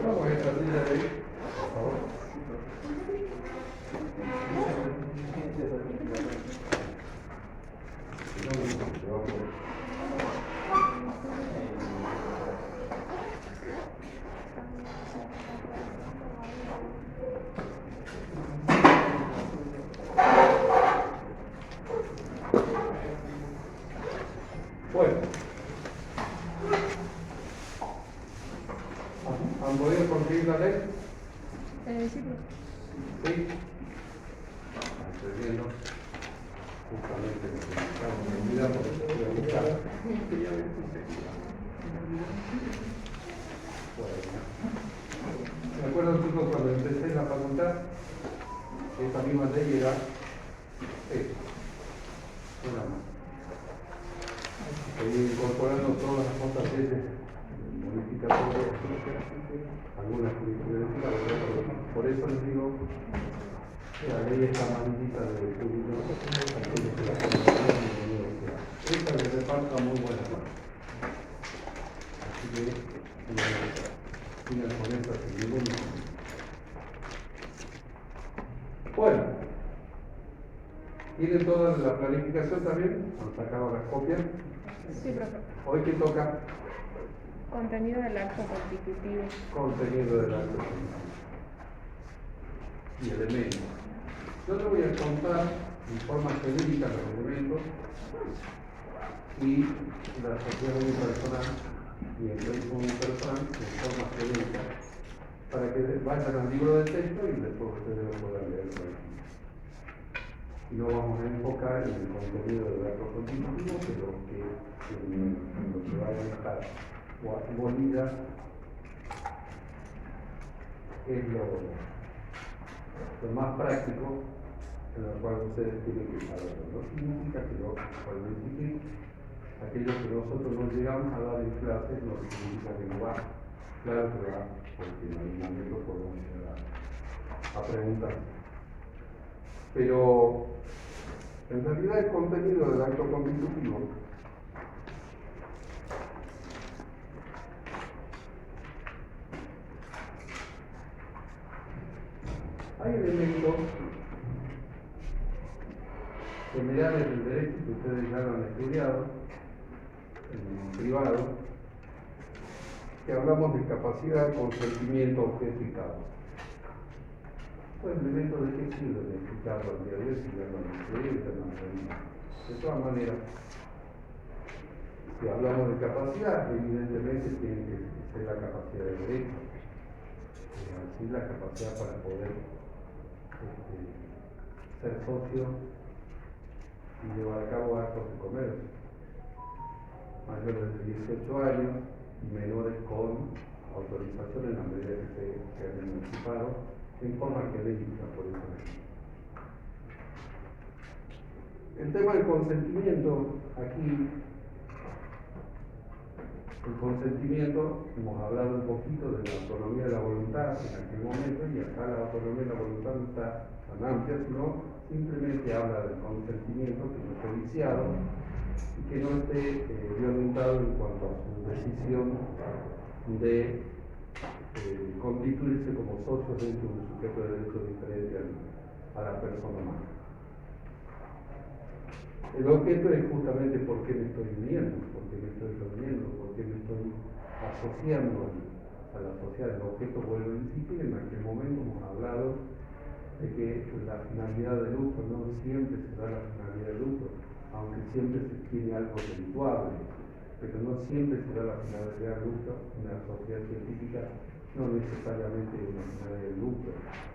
Vamos a esta silla de ahí, por favor. Bueno, ¿han podido conseguir la ley? Sí, Sí. Estoy viendo justamente lo que estamos olvidando, porque voy a buscar. Bueno, me acuerdo, chicos, cuando empecé en la facultad, esta misma ley era esta, una más. Estoy incorporando todas las otras leyes modificatorias, algunas jurisprudencias, por eso les digo que la ley está maldita de judíos, aquellos que la conocen en la universidad. Esta les reparta muy buena mano. Así que sigan con esto sin ningún problema. Bueno, ¿tienen toda la planificación también? ¿Han sacado las copias? sí, profe. ¿Hoy qué toca? Contenido del acto constitutivo. Contenido del acto y elementos. Yo te voy a contar en forma genérica los elementos y la sociedad unipersonal y el proyecto unipersonal en forma genérica para que vayan al libro de texto y después ustedes lo puedan leer por aquí. Y no vamos a enfocar en el contenido del acto constitutivo, pero que en lo que vaya a estar abolida es lo más práctico en lo cual ustedes tienen que saber. No significa que lo cualifiquen. Aquello que nosotros no llegamos a dar en clases no significa que no va. Claro que va, porque en algún momento podemos llegar a preguntar. Pero en realidad el contenido del acto constitutivo hay elementos generales del derecho que ustedes ya lo han estudiado en privado, que hablamos de capacidad, consentimiento, objeto y causa. Estos elementos de qué sirven de explicarlo al día de hoy si ya lo han estudiado y ya lo han aprendido. De todas maneras, si hablamos de capacidad, evidentemente tiene que ser la capacidad de derecho, así la capacidad para poder ser socio y llevar a cabo actos de comercio. Mayores de 18 años y menores con autorización en la medida que se han emancipado en forma genérica, por eso. El tema del consentimiento, aquí, el consentimiento, hemos hablado un poquito de la autonomía de la voluntad en aquel momento, y acá la autonomía de la voluntad no está tan amplia, sino simplemente habla del consentimiento que no esté viciado y que no esté violentado en cuanto a su decisión de constituirse como socio dentro de un sujeto de derecho diferente a la persona humana. El objeto es justamente por qué me estoy uniendo, por qué me estoy reuniendo, por qué me estoy asociando a la sociedad. El objeto, vuelvo a insistir, en aquel momento hemos hablado de que la finalidad del uso no siempre se da la finalidad del uso, aunque siempre se tiene algo redituable, pero no siempre se da la finalidad del uso. Una sociedad científica no necesariamente una finalidad del lucro,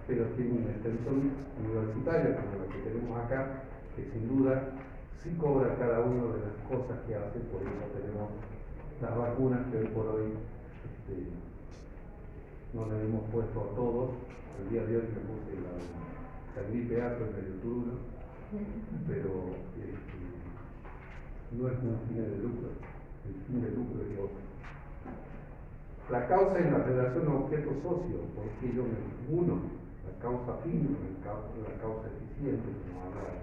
pero tiene una extensión universitaria como la que tenemos acá, que sin duda sí cobra cada una de las cosas que hace. Por eso tenemos las vacunas que hoy por hoy no le hemos puesto a todos. El día de hoy me puse la gripe A, en medio turulo, pero no es un fin de lucro, el fin de lucro es otro. La causa es la relación objeto-socio, porque yo me uno, la causa fin, la causa eficiente, como habla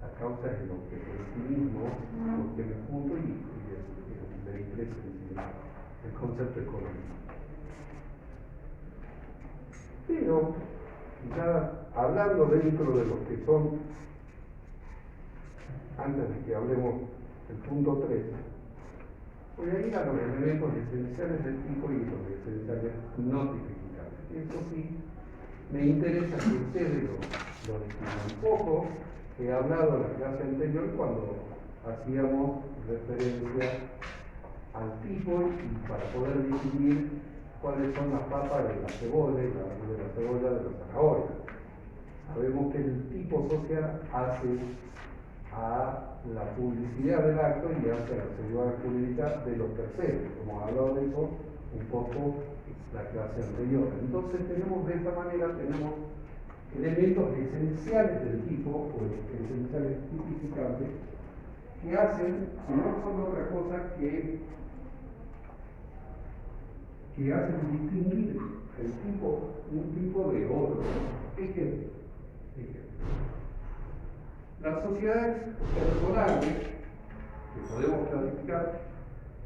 La causa es el objeto en sí mismo, porque me junto y el interés en sí mismo, el concepto económico. Pero, ya hablando dentro de lo que son, antes de que hablemos del punto 3, voy a ir a los elementos esenciales del tipo y los esenciales no tipificables. Eso sí, me interesa que ustedes lo distingan un poco. He hablado en la clase anterior cuando hacíamos referencia al tipo y para poder distinguir cuáles son las papas de la cebolla y de la cebolla de la zanahoria. Sabemos que el tipo social hace a la publicidad del acto y hace a la seguridad jurídica de los terceros. Hemos hablado de eso un poco la clase anterior. Entonces tenemos de esta manera, tenemos elementos esenciales del tipo o esenciales tipificables que hacen, si no son otra cosa que hacen distinguir un tipo de otro. Ejemplo. Las sociedades personales, que podemos clasificar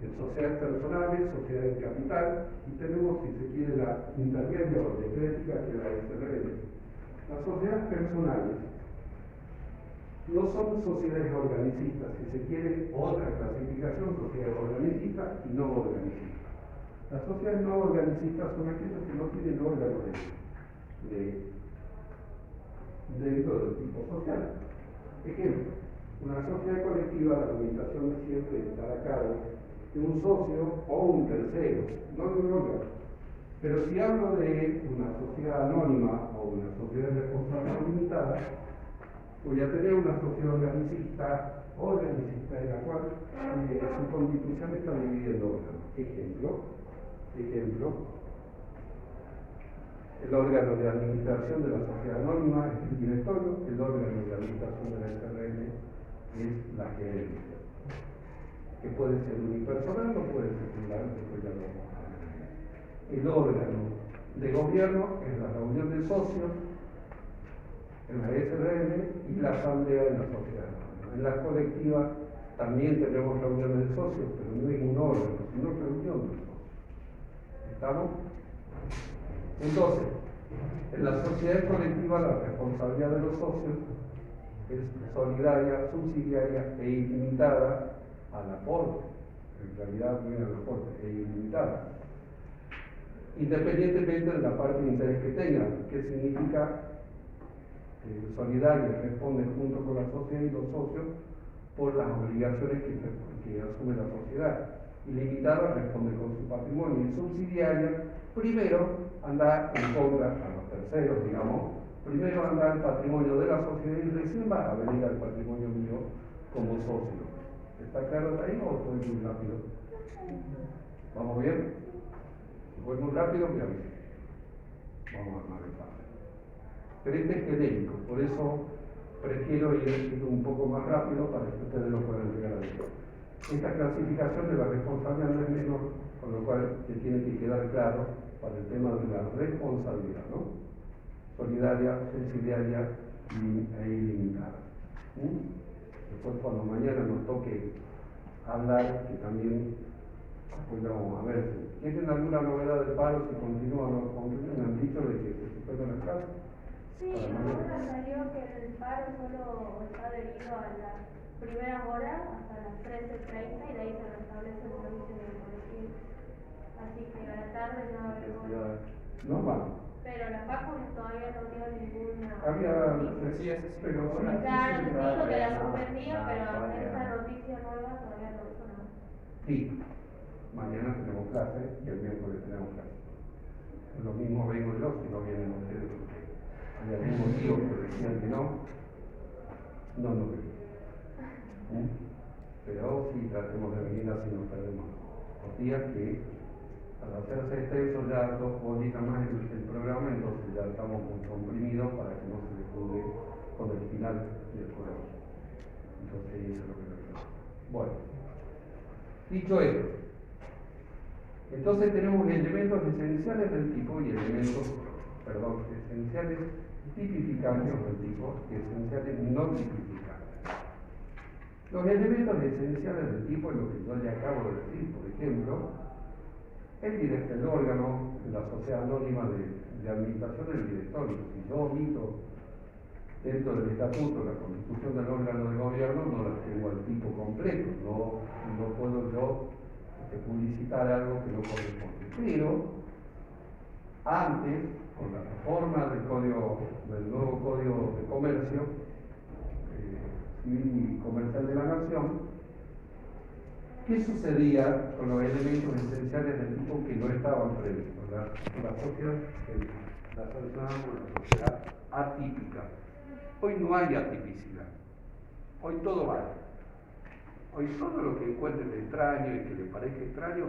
en sociedades personales, sociedades de capital, y tenemos, si se quiere, la intermedia o ecléctica, que es la SRL. Las sociedades personales no son sociedades organicistas, si se quiere, otra clasificación, sociedades organicistas y no organicistas. Las sociedades no organicistas son aquellas que no tienen órganos dentro del tipo social. Ejemplo, una sociedad colectiva, la limitación siempre estar a cargo de un socio o un tercero, no de un órgano. Pero si hablo de una sociedad anónima o una sociedad de responsabilidad limitada, voy a tener una sociedad organicista en la cual su constitución está dividida en órganos. Ejemplo, el órgano de administración de la sociedad anónima es el directorio, el órgano de administración de la SRL es la gerencia, que puede ser unipersonal o puede ser plural, después ya lo vamos a ver. El órgano de gobierno es la reunión de socios en la SRL y la asamblea de la sociedad anónima. En la colectiva también tenemos reuniones de socios, pero no es un órgano, sino reunión de socios. ¿Estamos? Entonces, en la sociedad colectiva la responsabilidad de los socios es solidaria, subsidiaria e ilimitada al aporte. En realidad no es al aporte, es ilimitada. Independientemente de la parte de interés que tengan. ¿Qué significa? Solidaria responde junto con la sociedad y los socios por las obligaciones que asume la sociedad. Ilimitada responde con su patrimonio y subsidiaria primero anda en contra a los terceros, digamos, primero anda el patrimonio de la sociedad y recién va a venir al patrimonio mío como socio. ¿Está claro ahí o estoy muy rápido? ¿Vamos bien? Si voy muy rápido, me avisa. Vamos a armar el paso. Pero este es genérico, por eso prefiero ir un poco más rápido para que ustedes lo puedan llegar a ver. Esta clasificación de la responsabilidad no es menor, con lo cual se tiene que quedar claro para el tema de la responsabilidad, ¿no? Solidaria, subsidiaria e ilimitada. Después cuando mañana nos toque hablar, que también pues ya vamos a ver si tienen alguna novedad del paro, si continúa o no continúa. Me han dicho de que se suspenden las clases. Sí, ahora salió que el paro solo está debido a las primeras horas hasta las 13:30 y de ahí se restablece el servicio de colectivo. Así que a la tarde no va a haber hora. No va. Pero la Facu todavía no dio ninguna. Sí, pero claro, dijo que la suspendía, pero esta noticia nueva todavía no hizo nada. Sí, mañana tenemos clase y el miércoles tenemos clase. Lo mismo vengo yo si no vienen ustedes, porque hay algún motivo que decían que no vengo. Pero sí tratemos de venir así no perdemos los días que al hacerse extenso ya 2 horitas más el programa, entonces ya estamos muy comprimidos para que no se descubre con el final del programa. Entonces eso es lo que queremos. Bueno, dicho esto, entonces tenemos elementos esenciales del tipo y elementos, esenciales tipificantes del tipo y esenciales no tipificantes. Los elementos esenciales del tipo es lo que yo ya acabo de decir. Por ejemplo, el órgano en la sociedad anónima de administración del directorio. Si yo omito dentro del estatuto la constitución del órgano de gobierno, no la tengo al tipo completo, no puedo yo publicitar algo que no corresponde. Pero antes, con la reforma del nuevo Código de Comercio Civil y Comercial de la Nación, ¿qué sucedía con los elementos esenciales del tipo que no estaban previstos? La sociedad, la sancionamos una sociedad atípica. Hoy no hay atipicidad, hoy todo vale. Hoy todo lo que encuentren extraño y que le parezca extraño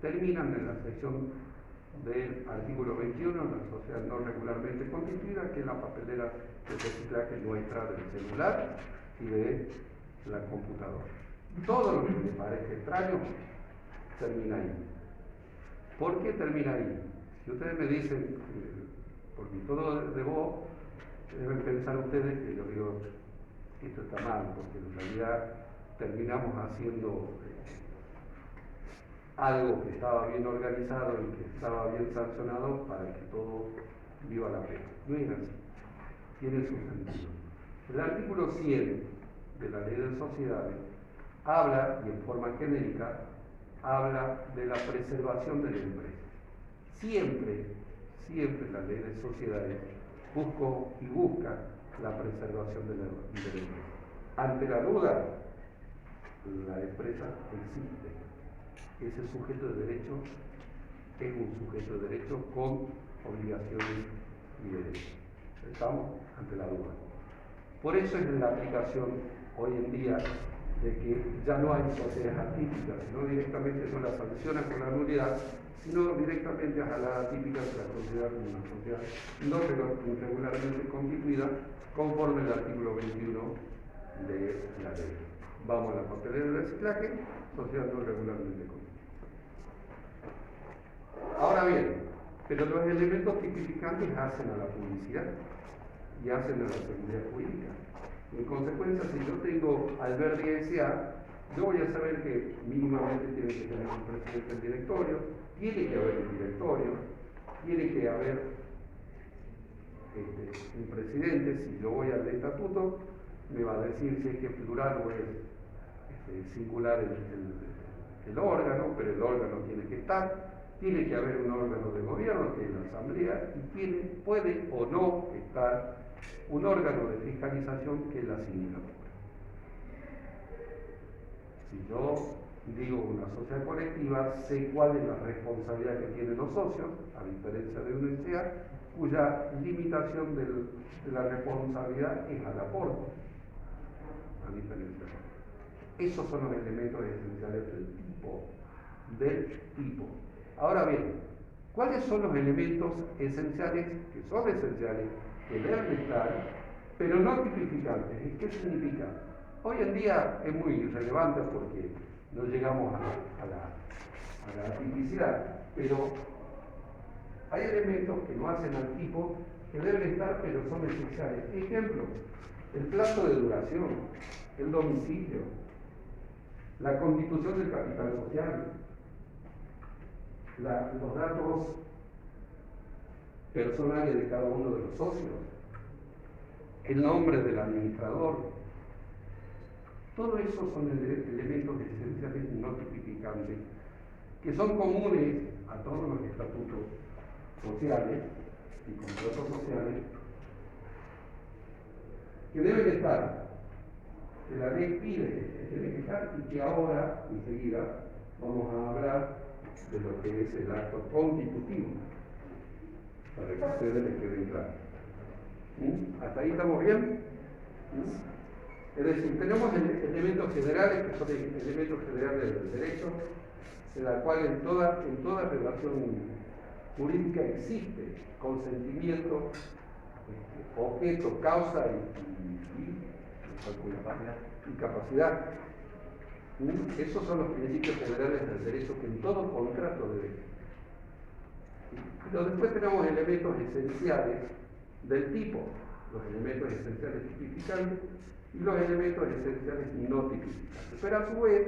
terminan en la sección del artículo 21, la sociedad no regularmente constituida, que es la papelera de reciclaje nuestra del celular y de la computadora. Todo lo que le parezca extraño termina ahí. ¿Por qué termina ahí? Si ustedes me dicen, por mi tono de voz, deben pensar ustedes que yo digo, esto está mal, porque en realidad terminamos haciendo algo que estaba bien organizado y que estaba bien sancionado para que todo viva la pena. No es así, tiene su sentido. El artículo 100 de la Ley de Sociedades habla, y en forma genérica, habla de la preservación de la empresa. Siempre la Ley de Sociedades busca la preservación de la empresa. Ante la duda, la empresa existe. Ese sujeto de derecho es un sujeto de derecho con obligaciones y derechos. Estamos ante la duda. Por eso es la aplicación hoy en día de que ya no hay sociedades atípicas, sino directamente no las sanciona con la nulidad, sino directamente a la atípica se la considera como una sociedad no regularmente constituida conforme al artículo 21 de la ley. Vamos a la papelera de reciclaje, sociedad no regularmente constituida. Ahora bien, pero los elementos tipificantes hacen a la publicidad y hacen a la seguridad jurídica. En consecuencia, si yo tengo Alberdi S.A., yo voy a saber que mínimamente tiene que tener un presidente del directorio, tiene que haber un directorio, tiene que haber un presidente. Si yo voy al estatuto, me va a decir si es que es plural o es singular el órgano, pero el órgano tiene que estar. Tiene que haber un órgano de gobierno, que es la asamblea, y puede o no estar un órgano de fiscalización, que es la sindicatura. Si yo digo una sociedad colectiva, sé cuál es la responsabilidad que tienen los socios, a diferencia de una SA, cuya limitación de la responsabilidad es al aporte, a diferencia. Esos son los elementos esenciales del tipo. Ahora bien, ¿cuáles son los elementos esenciales, que son esenciales, que deben estar, pero no tipificantes? ¿Qué significa? Hoy en día es muy irrelevante porque no llegamos a la tipicidad, pero hay elementos que no hacen al tipo que deben estar, pero son esenciales. Ejemplo, el plazo de duración, el domicilio, la constitución del capital social, los datos personales de cada uno de los socios, el nombre del administrador. Todo eso son elementos esenciales no tipificantes que son comunes a todos los estatutos sociales y contratos sociales, que deben estar, que la ley pide que deben estar, y que ahora, enseguida, vamos a hablar de lo que es el acto constitutivo, para que a ustedes les quede claro. ¿Hasta ahí estamos bien? Es decir, tenemos elementos generales, que son elementos generales del derecho, en la cual en toda relación jurídica existe consentimiento, objeto, causa y capacidad. Esos son los principios generales del derecho que en todo contrato debe existir. Pero después tenemos elementos esenciales del tipo, los elementos esenciales tipificantes, y los elementos esenciales y no tipificantes. Pero a su vez,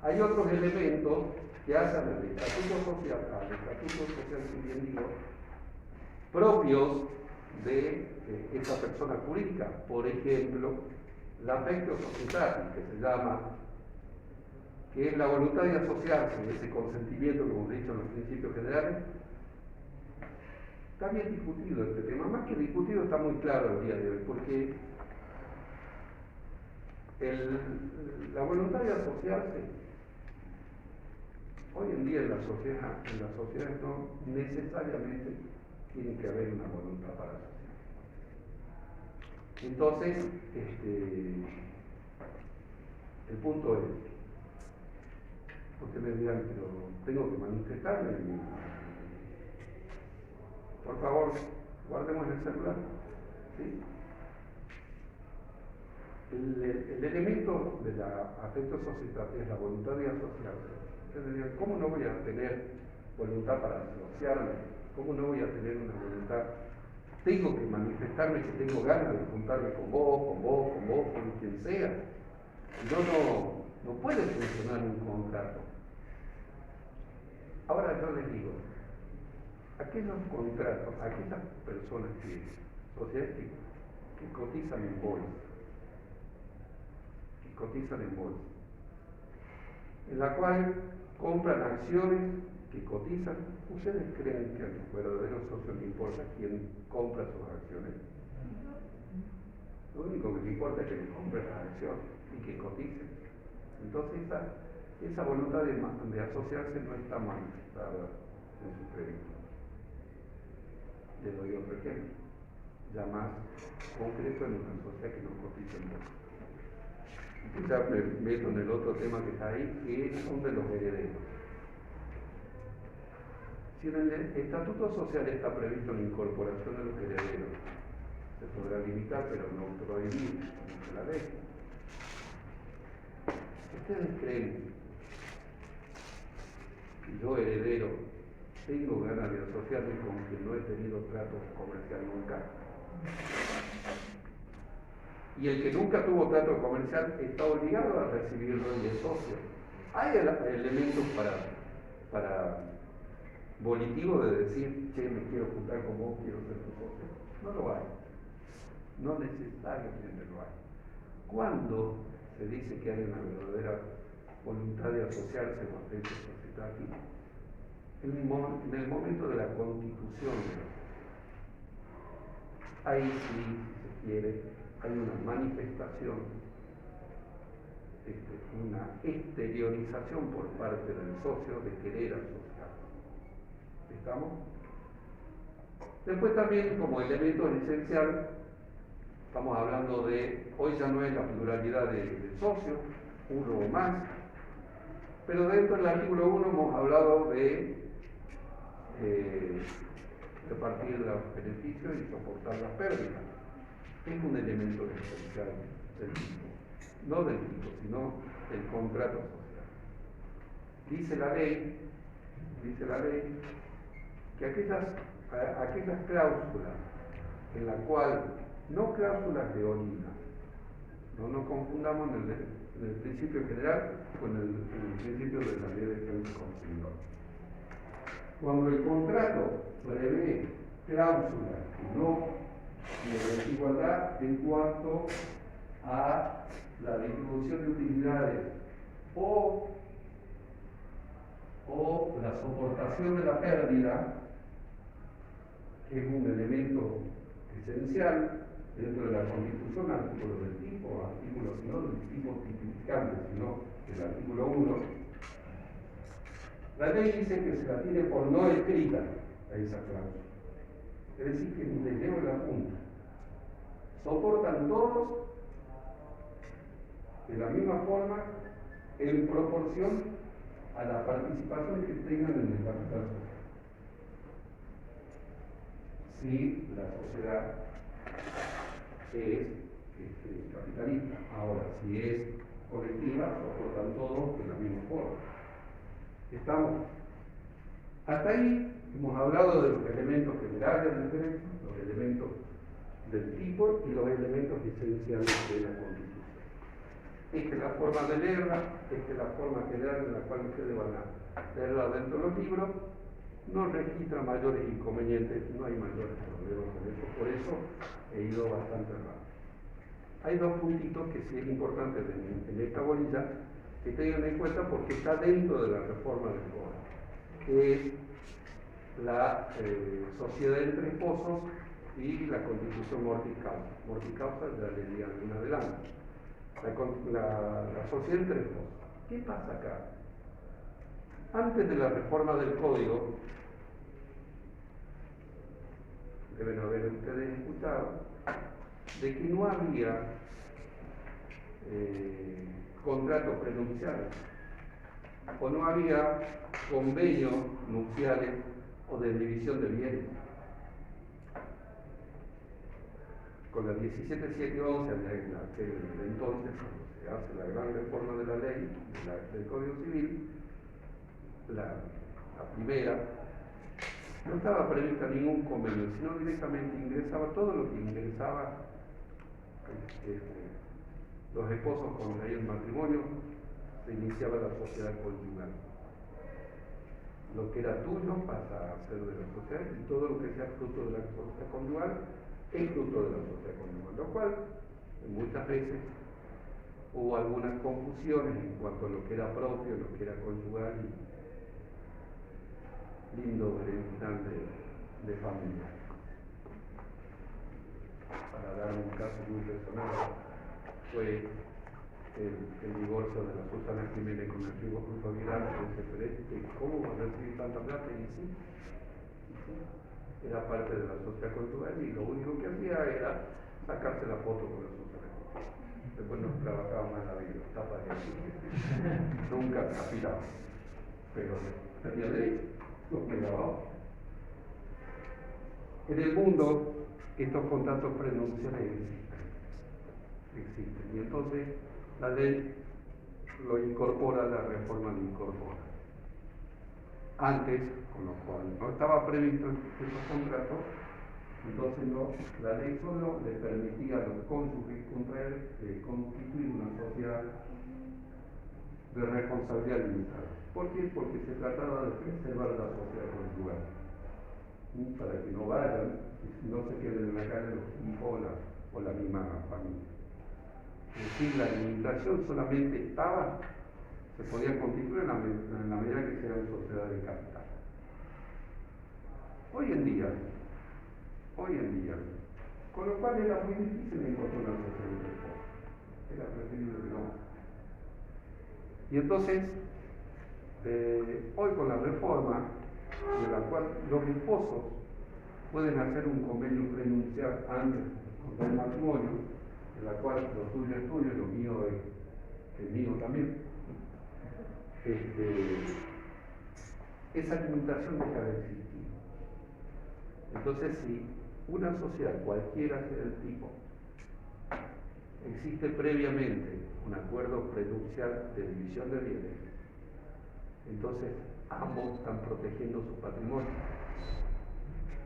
hay otros elementos que hacen al estatuto social, si bien digo, propios de esta persona jurídica. Por ejemplo, la affectio societatis, que se llama, que es la voluntad de asociarse, ese consentimiento que hemos dicho en los principios generales. Está bien discutido este tema, más que discutido está muy claro el día de hoy, porque la voluntad de asociarse, hoy en día en la sociedad no necesariamente tiene que haber una voluntad para asociarse. Entonces, el punto es, ustedes me dirán, pero tengo que manifestarme. Por favor, guardemos el celular. ¿Sí? El elemento de la affectio societatis es la voluntad de asociarse. Ustedes dirían, ¿cómo no voy a tener voluntad para asociarme? ¿Cómo no voy a tener una voluntad? Tengo que manifestarme que tengo ganas de juntarme con vos, con quien sea. No puede funcionar un contrato. Ahora yo les digo, aquellos contratos, aquellas personas sociedades que cotizan en bolsa, en la cual compran acciones que cotizan. ¿Ustedes creen que a los verdaderos socios le importa quién compra sus acciones? Lo único que le importa es que le compren las acciones y que coticen. Entonces esa voluntad de asociarse no está manifestada en su crédito. Les doy otro ejemplo, ya más concreto en una sociedad que no cotiza en bolsa. Ya me meto en el otro tema que está ahí, que son de los herederos. Si en el estatuto social está previsto la incorporación de los herederos, se podrá limitar, pero no prohibir, dice la ley. ¿Ustedes creen que yo, heredero, tengo ganas de asociarme con quien no he tenido trato comercial nunca? Y el que nunca tuvo trato comercial está obligado a recibirlo y es socio. ¿Hay elementos para volitivo de decir, che, me quiero juntar con vos, quiero ser tu socio? No lo hay. No necesariamente lo hay. ¿Cuándo se dice que hay una verdadera voluntad de asociarse o affectio societatis? En el momento de la constitución. Ahí sí, si se quiere, hay una manifestación, una exteriorización por parte del socio de querer asociarse. ¿Estamos? Después también, como elemento esencial, estamos hablando de, hoy ya no es la pluralidad de socios, uno o más, pero dentro del artículo 1 hemos hablado de repartir los beneficios y soportar las pérdidas. Es un elemento esencial del tipo, no del tipo, sino del contrato social. Dice la ley que aquellas cláusulas en la cual, no cláusulas leoninas, no nos confundamos en el principio general con el principio de la ley de defensa consumidor. Cuando el contrato prevé cláusulas que no de desigualdad en cuanto a la distribución de utilidades o la soportación de la pérdida, que es un elemento esencial dentro de la Constitución, artículo del tipo, artículo no del tipo tipificante, sino del artículo 1, la ley dice que se la tiene por no escrita a esa cláusula. Es decir, que les llevo la punta. Soportan todos de la misma forma en proporción a la participación que tengan en el capital social. Si la sociedad es capitalista, ahora si es colectiva, soportan todos de la misma forma. ¿Estamos? Hasta ahí hemos hablado de los elementos generales del derecho, los elementos del tipo y los elementos esenciales de la Constitución. Esta es la forma de leerla, esta es la forma general en la cual ustedes van a leerla dentro de los libros. No registra mayores inconvenientes, no hay mayores problemas con eso, por eso he ido bastante rápido. Hay dos puntitos que sí es importante en esta bolilla que tengan en cuenta porque está dentro de la reforma del Código, que es la sociedad entre esposos y la Constitución mortis causa. Mortis causa ya le di en adelante. La sociedad entre esposos. ¿Qué pasa acá? Antes de la reforma del Código, deben haber ustedes escuchado, de que no había contratos prenupciales o no había convenios nupciales o de división de bienes. Con la 17.711 de entonces, cuando se hace la gran reforma de la ley, del Código Civil, la primera, no estaba prevista ningún convenio, sino directamente ingresaba todo lo que ingresaba los esposos contraían matrimonio, se iniciaba la sociedad conyugal. Lo que era tuyo pasa a ser de la sociedad y todo lo que sea fruto de la sociedad conyugal es fruto de la sociedad conyugal, lo cual muchas veces hubo algunas confusiones en cuanto a lo que era propio, lo que era conyugal y lindo berenjenal de familia. Para dar un caso muy personal, fue el divorcio de la Susana Jiménez con el primo Cruz Aguilar, ¿cómo va a recibir tanta plata? Y sí, era parte de la sociedad conyugal y lo único que hacía era sacarse la foto con la Susana. Después no trabajaba más la vida, tapa de así. Nunca aspiraba, pero tenía derecho, lo que grababa. En el mundo, estos contratos prenupciales existen. Y entonces la ley lo incorpora, la reforma lo incorpora. Antes, con lo cual no estaba previsto esos contratos, entonces la ley solo le permitía a los cónyuges constituir una sociedad de responsabilidad limitada. ¿Por qué? Porque se trataba de preservar la sociedad conyugal, para que no vayan y no se queden en la calle los hijos o la misma familia. Es decir, la limitación solamente se podía constituir en la medida que sean sociedades de capital. Hoy en día, con lo cual era muy difícil encontrar una sociedad de esposos. Era preferible que no. Y entonces, hoy con la reforma, de la cual los esposos pueden hacer un convenio prenupcial antes del matrimonio, en la cual lo tuyo es tuyo y lo mío es mío también. Esa limitación deja de existir. Entonces, si una sociedad, cualquiera sea el tipo, existe previamente un acuerdo prenupcial de división de bienes, entonces ambos están protegiendo su patrimonio.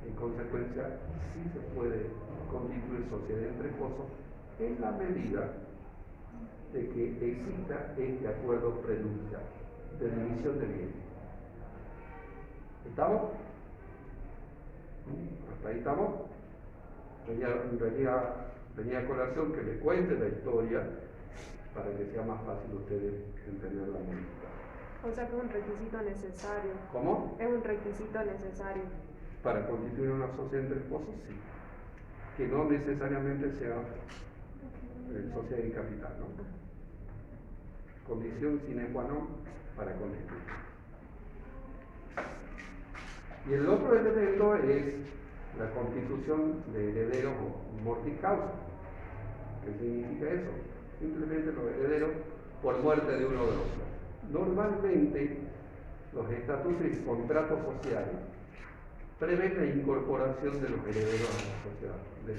En consecuencia, sí se puede constituir sociedad entre esposos en la medida de que exista este acuerdo prenupcial de división de bienes. ¿Estamos? ¿Hasta ahí estamos? Venía a colación que les cuente la historia para que sea más fácil ustedes entender la música. O sea que es un requisito necesario. ¿Cómo? Es un requisito necesario. Para constituir una sociedad entre esposos, sí. Que no necesariamente sea sociedad de capital, ¿no? Condición sine qua non para constituir. Y el otro elemento es la constitución de herederos mortis causa. ¿Qué significa eso? Simplemente los herederos por muerte de uno de los dos. Normalmente, los estatutos y contratos sociales prevén la incorporación de los herederos a la sociedad, de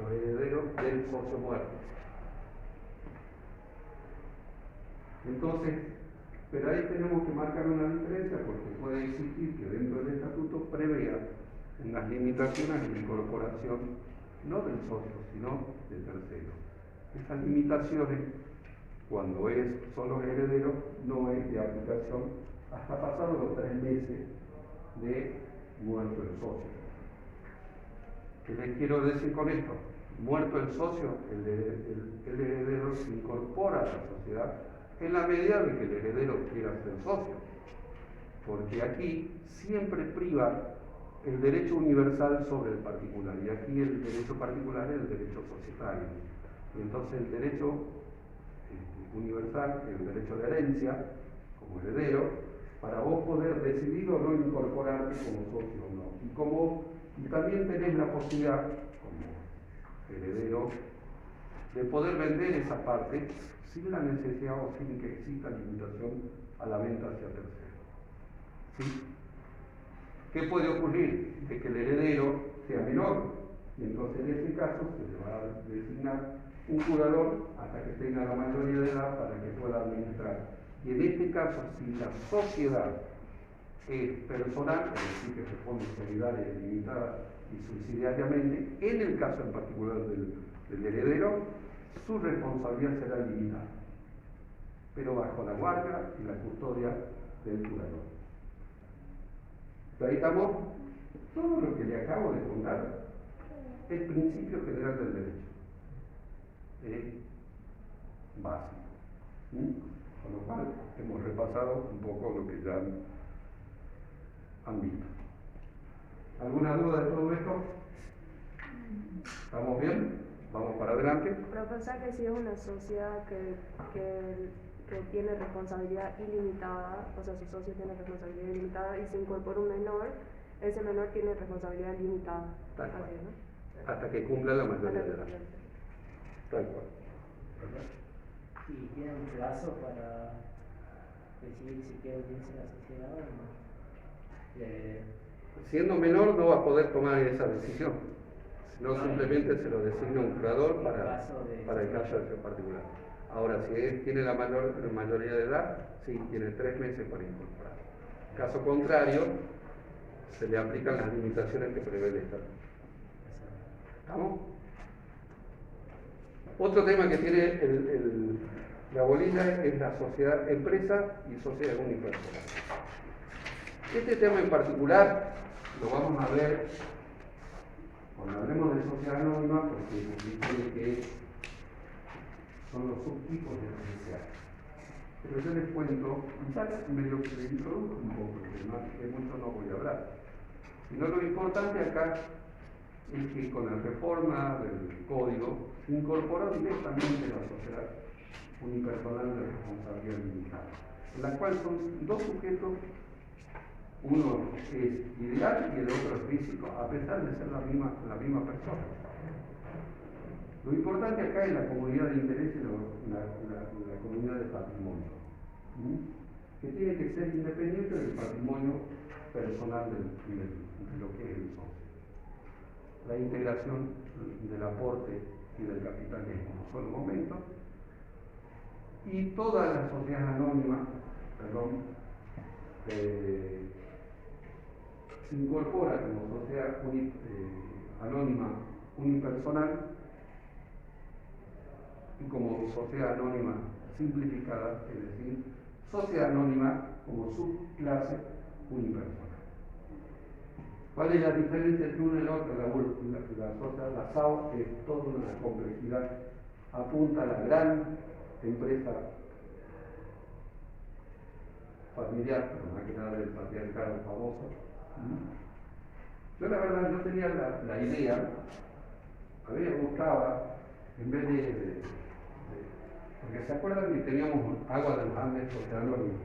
los herederos del socio muerto. Entonces, pero ahí tenemos que marcar una diferencia porque puede existir que dentro del estatuto prevea unas limitaciones de incorporación no del socio, sino del tercero. Estas limitaciones, cuando es solo heredero, no es de aplicación hasta pasados los 3 meses de muerto el socio. ¿Qué les quiero decir con esto? Muerto el socio, el heredero se incorpora a la sociedad en la medida de que el heredero quiera ser socio. Porque aquí siempre priva el derecho universal sobre el particular, y aquí el derecho particular es el derecho societario. Y entonces el derecho universal, el derecho de herencia, como heredero, para vos poder decidir o no incorporarte como socio o no. Y también tenés la posibilidad, como heredero, de poder vender esa parte sin la necesidad o sin que exista limitación a la venta hacia terceros. ¿Sí? ¿Qué puede ocurrir? De que el heredero sea menor, y entonces en ese caso se le va a designar un curador hasta que tenga la mayoría de edad para que pueda administrar. Y en este caso, si la sociedad es personal, es decir, que responde solidaria, limitada y subsidiariamente, en el caso en particular del heredero, su responsabilidad será limitada, pero bajo la guardia y la custodia del curador. Ahí estamos. Todo lo que le acabo de contar es principio general del derecho. Es básico. Con lo cual hemos repasado un poco lo que ya han visto. ¿Alguna duda de todo esto? ¿Estamos bien? ¿Vamos para adelante? Pero pensar que si es una sociedad que tiene responsabilidad ilimitada, o sea, su socio tiene responsabilidad ilimitada y se incorpora un menor, ese menor tiene responsabilidad limitada. Tal cual. Así, ¿no? Hasta que cumpla la mayoría de edad. Tal cual. ¿Verdad? ¿Y tiene un plazo para decidir si quiere unirse a la sociedad o no? Siendo menor no va a poder tomar esa decisión, sino simplemente se lo designa un curador para el caso de ese particular. Ahora, si tiene la mayoría de edad, sí, tiene 3 meses para incorporar. Caso contrario, se le aplican las limitaciones que prevé el Estado. ¿Estamos? Otro tema que tiene la bolilla es la sociedad empresa y sociedad unipersonal. Este tema en particular lo vamos a ver cuando hablemos de sociedad anónima, porque dice que son los subtipos de la sociedad. Pero yo les cuento, ya medio que les introduzco un poco, porque de mucho no voy a hablar. Sino lo importante acá es que con la reforma del código se incorporó directamente la sociedad unipersonal de responsabilidad limitada, en la cual son 2 sujetos, uno es ideal y el otro es físico, a pesar de ser la misma persona. Lo importante acá es la comunidad de interés y la comunidad de patrimonio, que tiene que ser independiente del patrimonio personal de lo que es el socio. La integración del aporte y del capital en un solo momento, y todas las sociedades anónimas, se incorpora como sociedad anónima unipersonal y como sociedad anónima simplificada, es decir, sociedad anónima como subclase unipersonal. ¿Cuál es la diferencia entre una y la otra? La sociedad, la SAO, es toda una complejidad, apunta a la gran empresa familiar, pero más que nada del patriarcado famoso. Yo la verdad no tenía la idea, a mí me gustaba, en vez porque se acuerdan que teníamos Agua de los Andes Sociedad Anónima,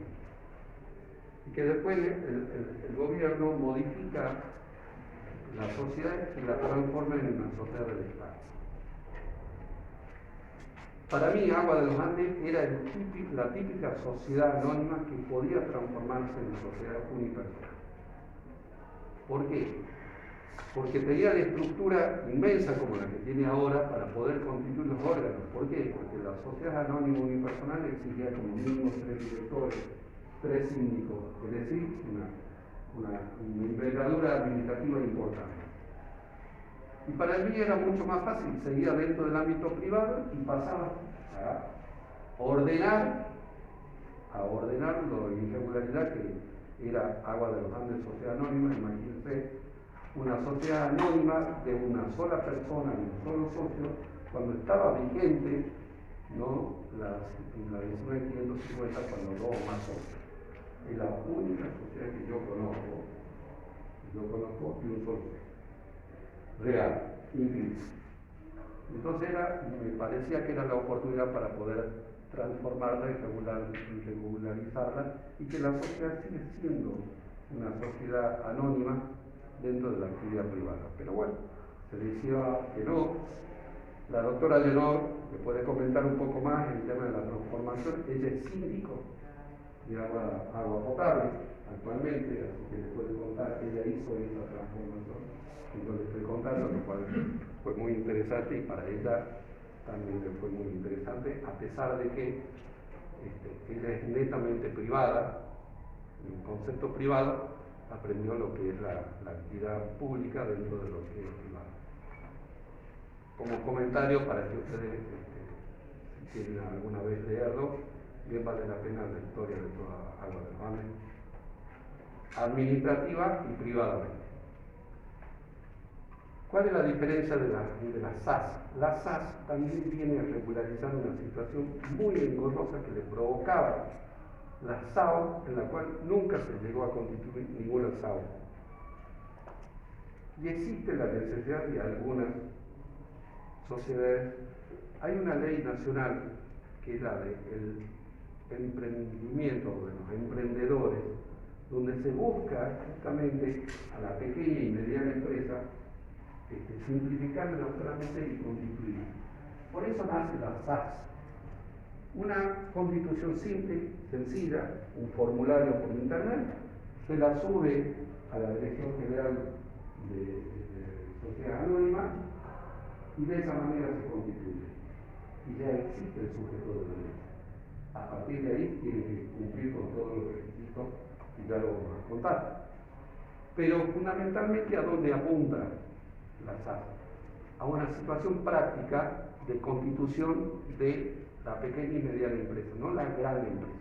y que después el gobierno modifica la sociedad y la transforma en una sociedad del Estado. Para mí, Agua de los Andes era la típica sociedad anónima que podía transformarse en sociedad unipersonal. ¿Por qué? Porque tenía la estructura inmensa como la que tiene ahora para poder constituir los órganos. ¿Por qué? Porque la sociedad anónima unipersonal exigía como mínimo 3 directores, 3 síndicos, es decir, una envergadura administrativa importante. Y para el BI era mucho más fácil, seguía dentro del ámbito privado y pasaba a ordenar la irregularidad que era Agua de los Andes Sociedad Anónima. Imagínense una sociedad anónima de una sola persona, de un solo socio, cuando estaba vigente, ¿no? la 19.550, cuando no más socios. Es la única sociedad que yo conozco y un solo socio. Real, inglés. Entonces me parecía que era la oportunidad para poder transformarla y regularizarla, y que la sociedad sigue siendo una sociedad anónima dentro de la actividad privada. Pero bueno, se decía que no. La doctora Leonor, que puede comentar un poco más el tema de la transformación, ella es síndico de agua potable actualmente, así que le puede contar, ella hizo esa transformación, entonces le estoy contando, lo cual fue muy interesante, y para ella también le fue muy interesante, a pesar de que ella es netamente privada, en concepto privado, aprendió lo que es la actividad pública dentro de lo que es privado. Como comentario, para que ustedes, si quieren alguna vez leerlo, bien vale la pena la historia de toda Agua de los Andes, administrativa y privadamente. ¿Cuál es la diferencia de la SAS? La SAS también viene a regularizar una situación muy engorrosa que le provocaba la SAO, en la cual nunca se llegó a constituir ninguna SAO. Y existe la necesidad de algunas sociedades. Hay una ley nacional que es la del emprendimiento de los emprendedores, donde se busca justamente a la pequeña y mediana empresa simplificar los trámites y constituir. Por eso nace la SAS. Una constitución simple, sencilla, un formulario por internet, se la sube a la Dirección General de Sociedad Anónima y de esa manera se constituye. Y ya existe el sujeto de la ley. A partir de ahí tiene que cumplir con todos los requisitos y ya lo vamos a contar. Pero fundamentalmente, ¿a dónde apunta la SAS? A una situación práctica de constitución de la pequeña y mediana empresa, no la gran empresa.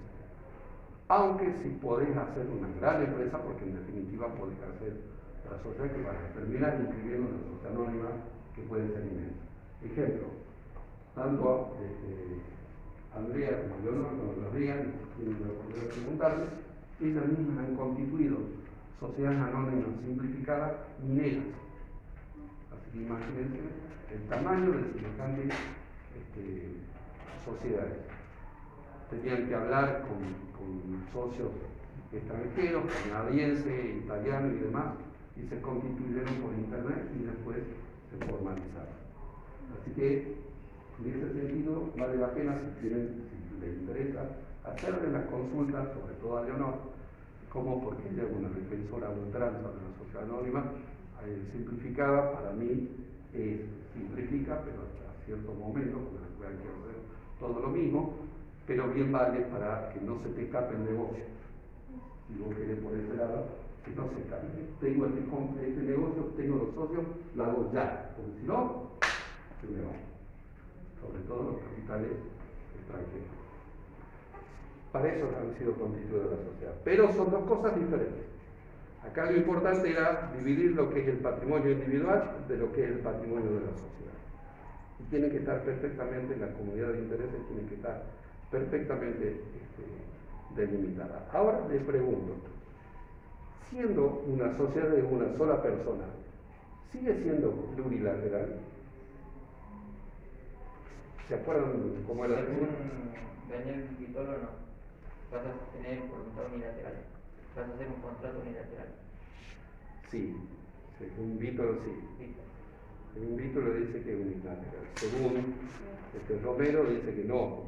Aunque si podés hacer una gran empresa, porque en definitiva podés hacer la sociedad que vas a terminar inscribiendo una sociedad anónima que puede ser inmensa. Ejemplo, tanto Andrea como Leonor, cuando lo digan, tienen la oportunidad de preguntarles, ellas mismas han constituido sociedades anónimas simplificadas mineras. Así que imagínense el tamaño de semejantes sociedades. Tenían que hablar con socios extranjeros, canadienses, italianos y demás, y se constituyeron por internet y después se formalizaron. Así que en ese sentido vale la pena, si les interesa, hacerle las consultas, sobre todo a Leonor, como porque ella es una defensora ultranza de la sociedad anónima, simplificada, para mí simplifica, pero hasta cierto momento, porque después hay que hacer todo lo mismo, pero bien vale para que no se te escape el negocio. Si vos querés por ese lado, que no se escape. Tengo este negocio, tengo los socios, lo hago ya, porque si no, se me va. Sobre todo los capitales extranjeros. Para eso han sido constituidas la sociedad. Pero son dos cosas diferentes. Acá lo importante era dividir lo que es el patrimonio individual de lo que es el patrimonio de la sociedad. Y tienen que estar perfectamente, la comunidad de intereses tiene que estar perfectamente delimitada. Ahora les pregunto, siendo una sociedad de una sola persona, ¿sigue siendo plurilateral? ¿Se acuerdan cómo era? Según Daniel Vitolo, no. Vas a tener voluntad unilateral. Vas a hacer un contrato unilateral. Sí, según Vítor, sí. Según Vítor dice que es unilateral. Según Romero dice que no.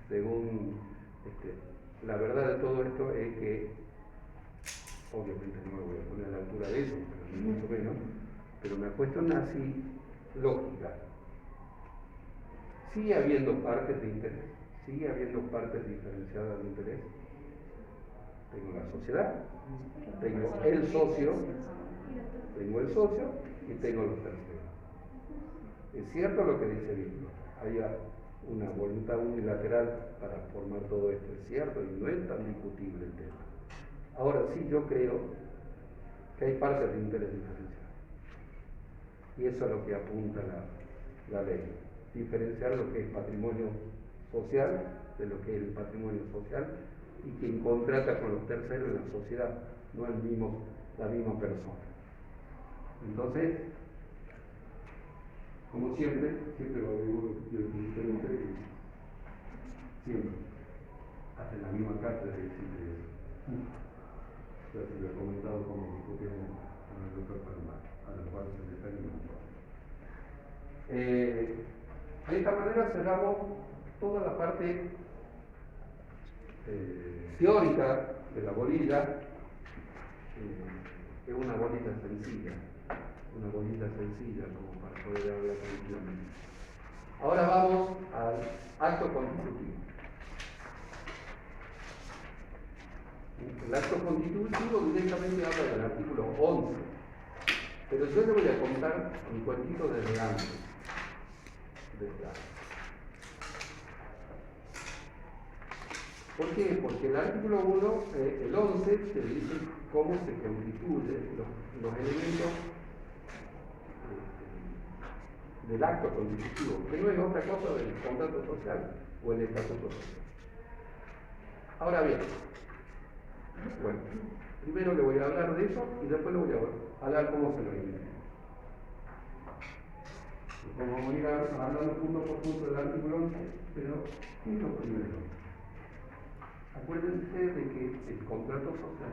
Según la verdad de todo esto es que, obviamente no me voy a poner a la altura de eso, pero ni mucho menos, pero una cuestión así lógica. Sigue habiendo partes de interés, sigue habiendo partes diferenciadas de interés. Tengo la sociedad, tengo el socio y tengo los terceros. Es cierto lo que dice Víctor, hay una voluntad unilateral para formar todo esto, es cierto, y no es tan discutible el tema. Ahora sí, yo creo que hay partes de interés diferencial. Y eso es lo que apunta la ley. Diferenciar lo que es patrimonio social de lo que es el patrimonio social y quien contrata con los terceros en la sociedad, no la misma persona. Entonces, como siempre va a haber uno que quiere diferente y siempre, hasta en la misma cátedra existe eso. Ya se lo he comentado como discutimos con el doctor Palma, a lo cual se le está animando. De esta manera cerramos toda la parte teórica de la bolilla, que es una bolita sencilla como para poder hablar tranquilamente. Ahora vamos al acto constitutivo. El acto constitutivo directamente habla del artículo 11, pero yo le voy a contar un cuentito desde antes. ¿Por qué? Porque el artículo 1, el 11, te dice cómo se constituyen los elementos del acto constitutivo, que no es otra cosa del contrato social o el estatuto social. Ahora bien, bueno, primero le voy a hablar de eso y después le voy a hablar cómo se lo inicia. Como vamos a ir hablando punto por punto del artículo 11, pero ¿qué es lo primero? Acuérdense de que el contrato social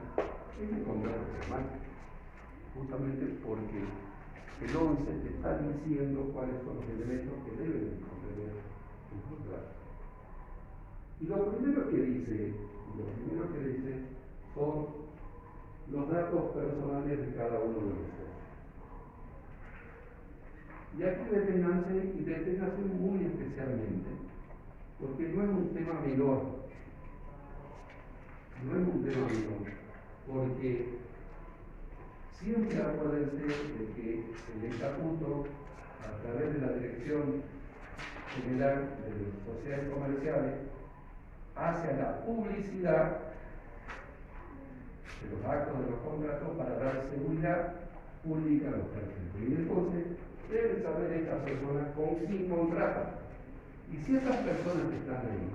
es un contrato formal, justamente porque el 11 te está diciendo cuáles son los elementos que deben contener un contrato. Y lo primero que dice son los datos personales de cada uno de los socios. Y aquí deténganse muy especialmente, porque no es un tema menor. Porque siempre acuérdense de que el estatuto, a través de la Dirección General de Sociedades Comerciales, hace la publicidad de los actos de los contratos para dar seguridad pública a los terceros. Y entonces deben saber estas personas con quién contratan. Y si estas personas que están ahí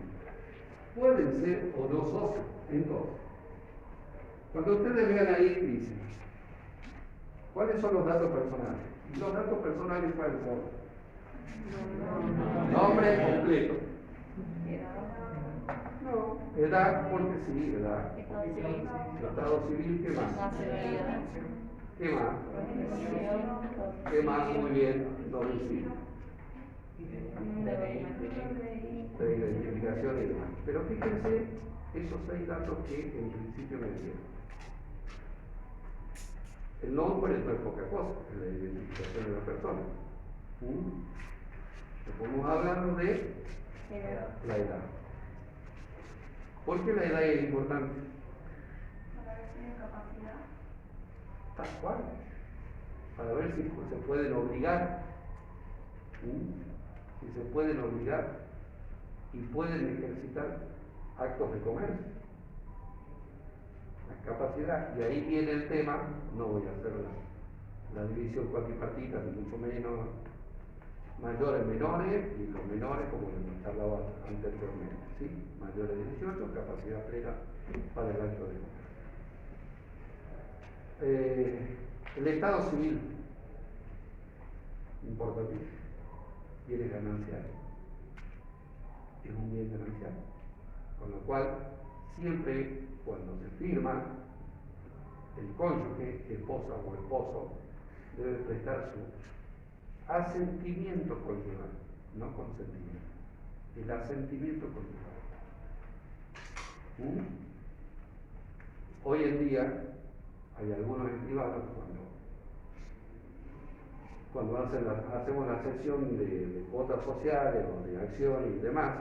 pueden ser o no socios, entonces, cuando ustedes vean ahí, dicen, ¿cuáles son los datos personales? ¿Y los datos personales cuáles son? Nombre completo. No, edad, porque sí, edad. Estado civil, ¿qué más? ¿Qué más? Muy bien, domicilio. De identificación y demás. Pero fíjense esos 6 datos que en principio me dieron. El nombre no es poca cosa, es la identificación de la persona. Estamos hablando de la edad. ¿Por qué la edad es importante? Para ver si tiene capacidad. Tal cual. Para ver si se pueden obligar. Si se pueden obligar y pueden ejercitar actos de comercio. La capacidad. Y ahí viene el tema, no voy a hacer la división cuatripartita, ni mucho menos mayores, menores, y los menores, como les charlaba anteriormente, ¿sí? Mayores de 18, capacidad plena para el acto de comercio. El estado civil, importantísimo, bien es ganancial, es un bien ganancial, con lo cual siempre cuando se firma, el cónyuge, esposa o esposo, debe prestar su asentimiento conyugal, no consentimiento, el asentimiento conyugal. Hoy en día hay algunos escribanos cuando hacemos la sesión de cuotas sociales o de acción y demás,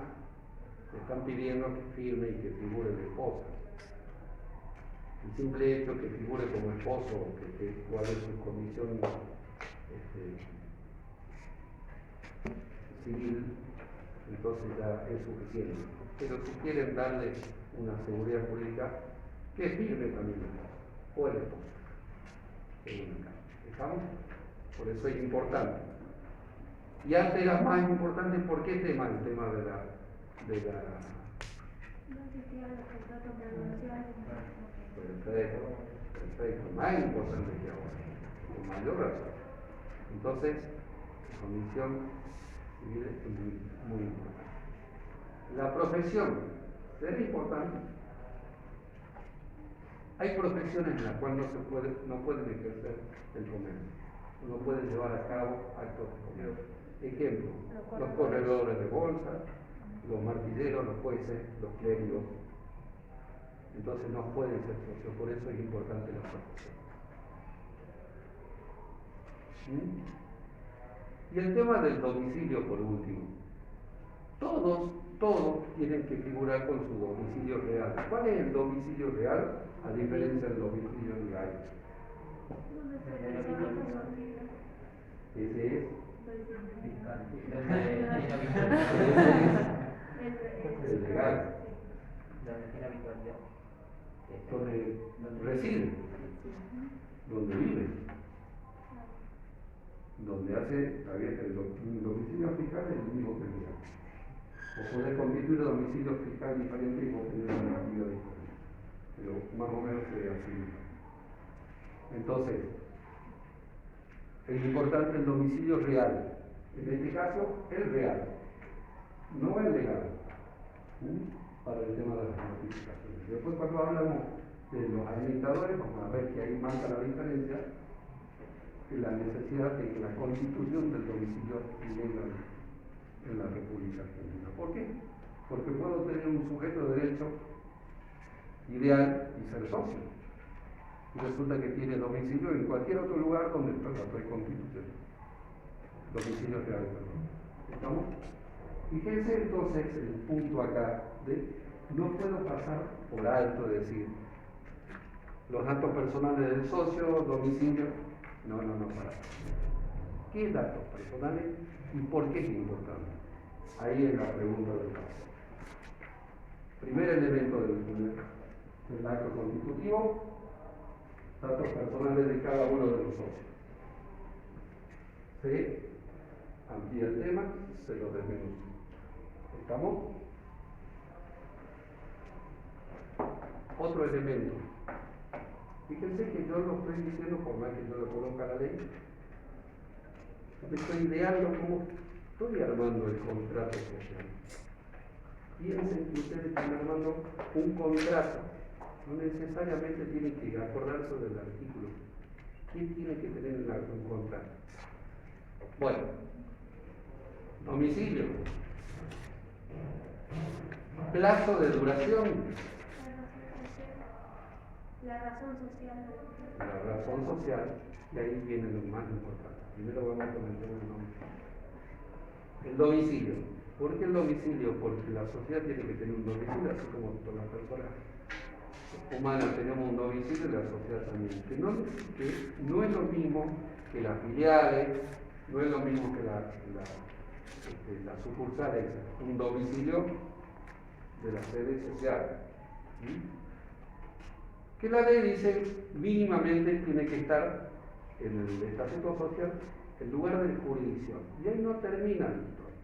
están pidiendo que firme y que figure la esposa. El simple hecho que figure como esposo, cuál es su condición civil, entonces ya es suficiente. Pero si quieren darle una seguridad jurídica, que firme también el esposo o el esposo. ¿Estamos? Por eso es importante. Y antes era más importante, ¿por qué tema? El tema de la No existían los contratos previdenciales. Perfecto, más importante que ahora, con mayor razón. Entonces, la condición civil es muy importante. La profesión, ¿será importante? Hay profesiones en las cuales no pueden ejercer el comercio, no pueden llevar a cabo actos de comercio. Ejemplo, los corredores de bolsa, los martilleros, los jueces, los clérigos. Entonces no pueden ser socios, por eso es importante la profesión. Y el tema del domicilio, por último. Todos tienen que figurar con su domicilio real. ¿Cuál es el domicilio real a diferencia del domicilio legal? Ese es el legal, donde reside, donde vive, donde hace el domicilio fiscal es el mismo que el legal. O puede constituir domicilio fiscal diferente y vos tener una actividad diferente, pero más o menos es así. Entonces, es importante el domicilio real. En este caso, el real, no el legal, para el tema de las notificaciones. Después, cuando hablamos de los administradores, vamos a ver que ahí marca la diferencia en la necesidad de que la constitución del domicilio legal en la República Argentina. ¿Por qué? Porque puedo tener un sujeto de derecho ideal y ser socio. Y resulta que tiene domicilio en cualquier otro lugar donde está la constitución. Domicilio real, perdón. ¿Estamos? Fíjense entonces el punto acá de no puedo pasar por alto decir los datos personales del socio, domicilio. No, para. ¿Qué datos personales y por qué es importante? Ahí es la pregunta del caso. Primer elemento del acto constitutivo, datos personales de cada uno de los socios. Se amplía el tema, se lo desmenuza. ¿Estamos? Otro elemento. Fíjense que yo lo estoy diciendo por más que yo lo conozca la ley. Estoy ideando cómo estoy armando el contrato social. Piensen que ustedes están armando un contrato. No necesariamente tienen que acordarse del artículo. ¿Quién tiene que tener un contrato? Bueno, domicilio, plazo de duración, La razón social. la razón social, y ahí viene lo más importante. Primero vamos a comentar el domicilio. El domicilio. ¿Por qué el domicilio? Porque la sociedad tiene que tener un domicilio, así como todas las personas humanas tenemos un domicilio y la sociedad también. Que no es lo mismo que las filiales, no es lo mismo que las sucursales, un domicilio de la sede social. Que la ley dice mínimamente tiene que estar en el estatuto social el lugar de jurisdicción. Y ahí no termina la historia.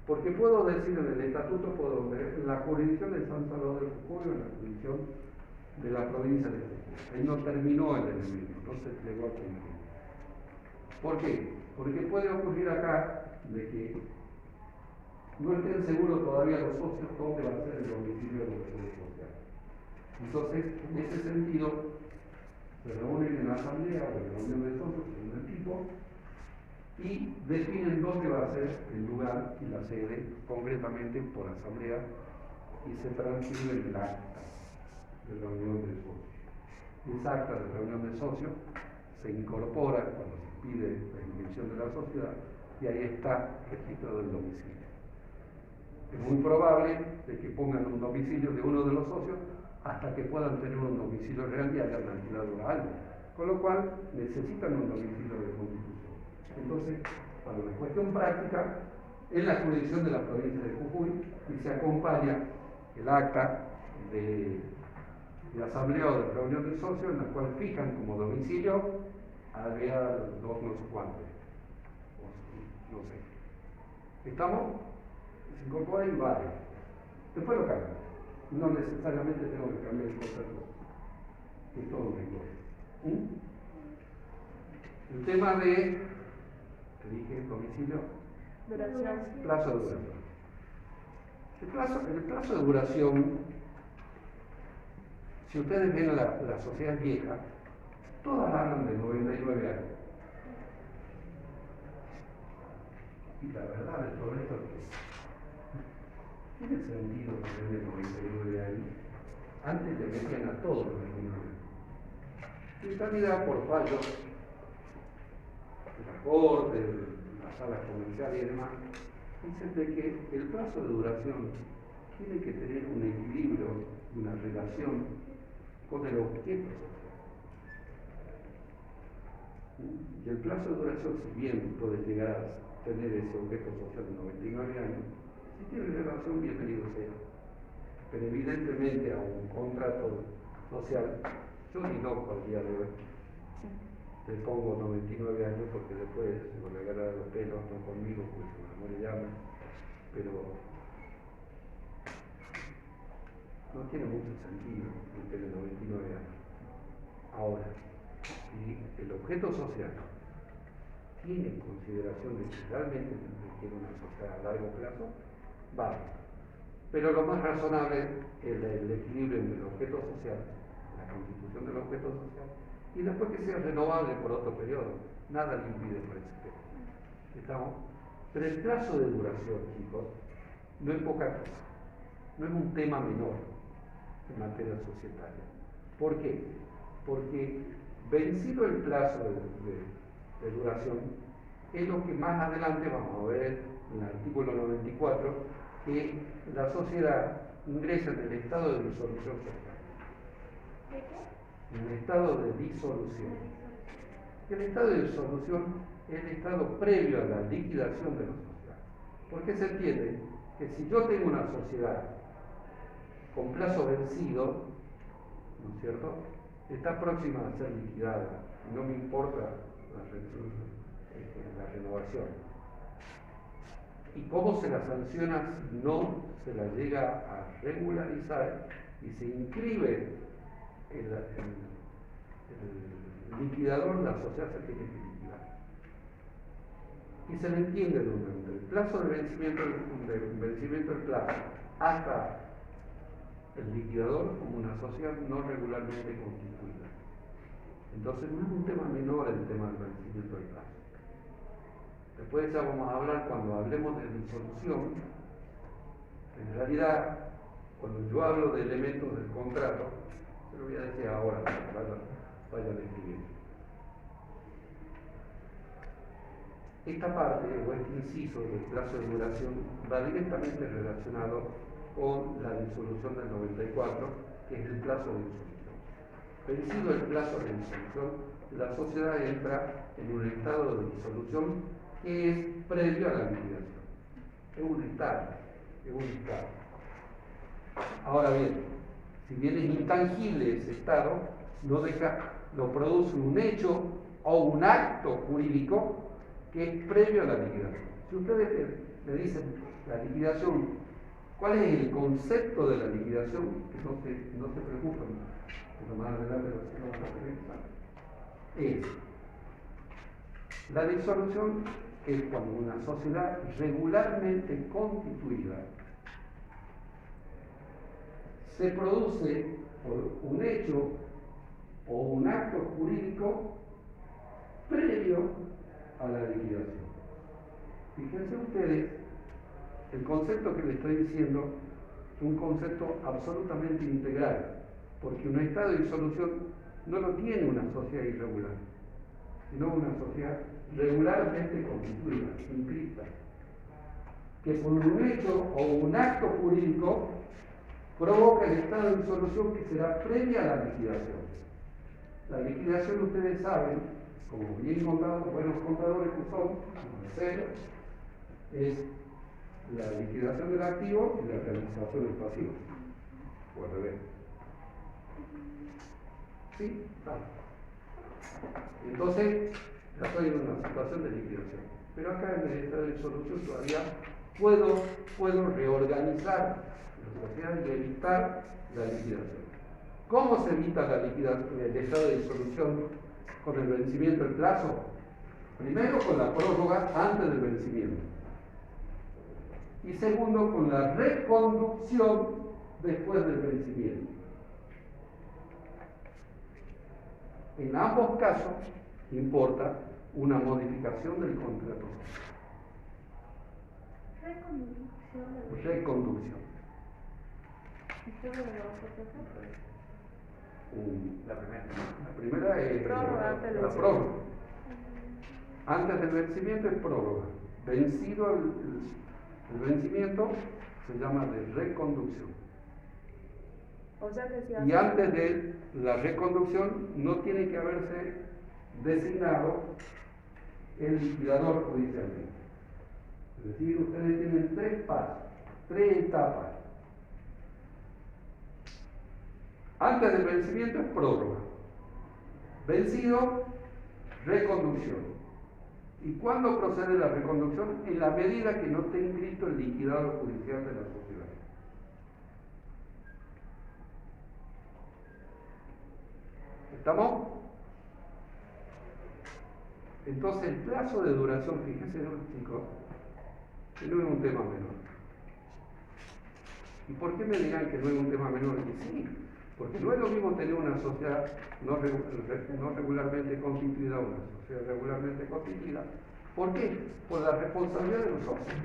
Porque puedo decir en el estatuto, puedo ver en la jurisdicción de San Salvador del Jujuy, en la jurisdicción de la provincia de Jujuy. Ahí no terminó el elemento, no se llegó a cumplir. ¿Por qué? Porque puede ocurrir acá de que no estén seguros todavía los socios dónde va a ser el domicilio de la sede social. Entonces, en ese sentido, se reúnen en la asamblea o en la reunión de socios, en un equipo, y definen dónde va a ser el lugar y la sede, concretamente por asamblea, y se transcribe el acta de reunión de socios. Esa acta de reunión de socios se incorpora cuando se pide la inscripción de la sociedad y ahí está registrado el domicilio. Es muy probable de que pongan un domicilio de uno de los socios hasta que puedan tener un domicilio real y hayan alquilado a alguien, con lo cual necesitan un domicilio de constitución. Entonces, para una cuestión práctica, en la jurisdicción de la provincia de Jujuy y se acompaña el acta de asamblea o de reunión de socios en la cual fijan como domicilio a dos no sé cuántos, no sé. ¿Estamos? Se incorpora y vale. Después lo cambian. No necesariamente tengo que cambiar el contrato. Es todo un lenguaje. El tema de, ¿qué dije? Domicilio. Duración. Plazo de duración. El plazo de duración, si ustedes ven la sociedad vieja, todas hablan de 99 años. Y la verdad de todo esto es que tiene sentido tener 99 años. Antes le metían a todos los 99. Y en realidad, por fallos de la corte, de las salas comerciales y demás, dicen de que el plazo de duración tiene que tener un equilibrio, una relación con el objeto social. Y el plazo de duración, si bien puede llegar a tener ese objeto social de 99 años, si tiene relación, bienvenido sea. Pero evidentemente a un contrato social, yo ni loco al día de hoy. Le pongo 99 años porque después se van a agarrar los pelos, no conmigo, porque se me muere llama, pero no tiene mucho sentido tener 99 años. Ahora, si el objeto social tiene en consideración de que realmente requiere una sociedad a largo plazo, vale. Pero lo más razonable es el equilibrio entre el objeto social, la constitución del objeto social, y después que sea renovable por otro periodo. Nada le impide por ese tema. ¿Estamos? Pero el plazo de duración, chicos, no es poca cosa. No es un tema menor en materia societaria. ¿Por qué? Porque vencido el plazo de duración, es lo que más adelante vamos a ver en el artículo 94, que la sociedad ingresa en el estado de disolución social. ¿De qué? En el estado de disolución. El estado de disolución es el estado previo a la liquidación de la sociedad. Porque se entiende que si yo tengo una sociedad con plazo vencido, ¿no es cierto?, está próxima a ser liquidada, no me importa la renovación. ¿Y cómo se la sanciona si no se la llega a regularizar y se inscribe el liquidador, la sociedad se tiene que liquidar? Y se le entiende durante el plazo de vencimiento del plazo hasta el liquidador como una sociedad no regularmente constituida. Entonces no es un tema menor el tema del vencimiento del plazo. Después ya vamos a hablar, cuando hablemos de disolución, en realidad, cuando yo hablo de elementos del contrato, se lo voy a decir ahora, para que vayan escribiendo. Esta parte, o este inciso del plazo de duración, va directamente relacionado con la disolución del 94, que es el plazo de disolución. Vencido el plazo de disolución, la sociedad entra en un estado de disolución que es previo a la liquidación. Es un estado. Ahora bien, si bien es intangible ese estado, lo produce un hecho o un acto jurídico que es previo a la liquidación. Si ustedes me dicen la liquidación, ¿cuál es el concepto de la liquidación? Que no se preocupen, porque más adelante lo van a pensar. Es la disolución, que es cuando una sociedad regularmente constituida se produce por un hecho o un acto jurídico previo a la liquidación. Fíjense ustedes, el concepto que les estoy diciendo es un concepto absolutamente integral, porque un estado de disolución no lo tiene una sociedad irregular, sino una sociedad regularmente constituida, inscrita, que por un hecho o un acto jurídico provoca el estado de disolución que será previa a la liquidación. La liquidación, ustedes saben, como bien contados, buenos contadores que son, como cero, es la liquidación del activo y la realización del pasivo. O al revés. ¿Sí? Vale. Entonces, ya estoy en una situación de liquidación. Pero acá en el estado de disolución todavía puedo reorganizar la sociedad y evitar la liquidación. ¿Cómo se evita la liquidación, el estado de disolución con el vencimiento del plazo? Primero, con la prórroga antes del vencimiento. Y segundo, con la reconducción después del vencimiento. En ambos casos importa una modificación del contrato social. Reconducción. La primera es la prórroga. Antes del vencimiento es prórroga. Vencido el vencimiento se llama de reconducción. O sea que si Y antes de la reconducción no tiene que haberse designado el liquidador judicialmente. Es decir, ustedes tienen 3 pasos, 3 etapas. Antes del vencimiento es prórroga. Vencido, reconducción. ¿Y cuándo procede la reconducción? En la medida que no esté inscrito el liquidador judicial de la sociedad. ¿Estamos? Entonces el plazo de duración, fíjense, chicos, que no es un tema menor. ¿Y por qué me dirán que no es un tema menor? Que sí, porque no es lo mismo tener una sociedad no regularmente constituida, una sociedad regularmente constituida. ¿Por qué? Por la responsabilidad de los socios.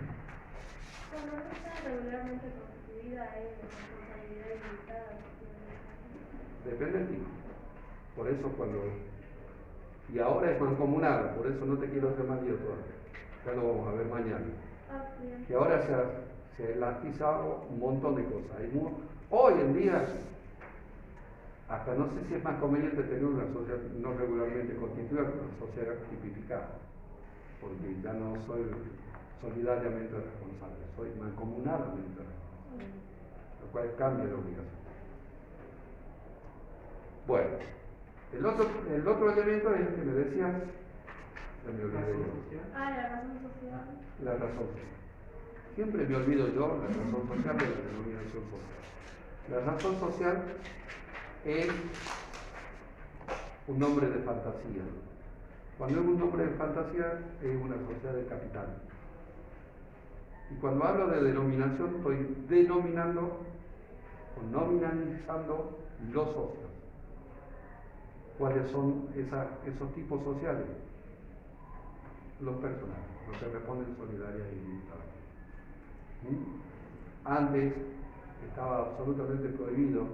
Cuando no está regularmente constituida es responsabilidad ilimitada. Depende del tipo. Por eso y ahora es mancomunada, por eso no te quiero hacer más lío todavía. Ya lo vamos a ver mañana. Y ahora se ha elasticado un montón de cosas. Hoy en día, hasta no sé si es más conveniente tener una sociedad no regularmente constituida que una sociedad tipificada, porque ya no soy solidariamente responsable, soy mancomunadamente responsable, lo cual cambia la obligación. Bueno, el otro elemento es el que me decías, ya me olvidé yo. La razón social. La razón social. Siempre me olvido yo la razón social de la denominación social. La razón social es un nombre de fantasía. Cuando es un nombre de fantasía es una sociedad de capital. Y cuando hablo de denominación estoy denominando o nominalizando los socios. ¿Cuáles son esos tipos sociales? Los personales, los que responden solidaria y limitada. Antes estaba absolutamente prohibido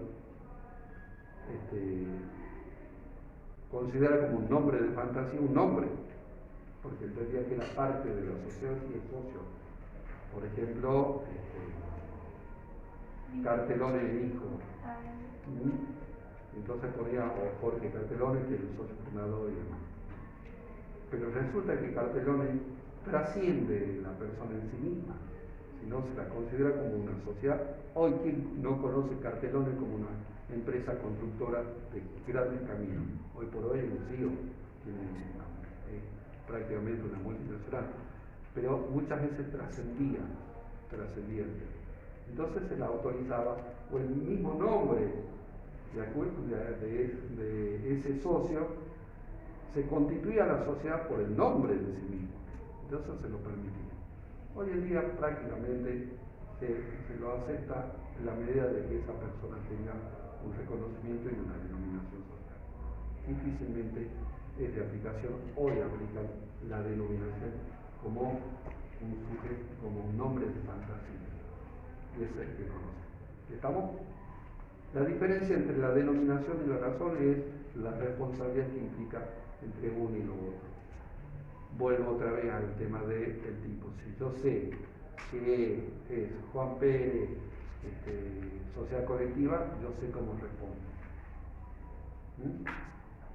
considerar como un nombre de fantasía un nombre, porque entendía que era parte de la sociedad y el socio. Por ejemplo, Cartelone el hijo. Entonces ponía Jorge Cartelone, que es el socio fundador y demás. Pero resulta que Cartelone trasciende la persona en sí misma, si no se la considera como una sociedad. Hoy, ¿quién no conoce Cartelone como una empresa constructora de grandes caminos? Hoy por hoy es un CEO, es prácticamente una multinacional, pero muchas veces trascendía. Entonces se la autorizaba, o el mismo nombre de ese socio, se constituía la sociedad por el nombre de sí mismo. Entonces se lo permitía. Hoy en día prácticamente se lo acepta en la medida de que esa persona tenga un reconocimiento y una denominación social. Difícilmente es de aplicación, hoy aplican la denominación como un sujeto, como un nombre de fantasía. Y es el que conoce. ¿Estamos? La diferencia entre la denominación y la razón es la responsabilidad que implica entre uno y lo otro. Vuelvo otra vez al tema del tipo. Si yo sé que es Juan Pérez, sociedad colectiva, yo sé cómo respondo.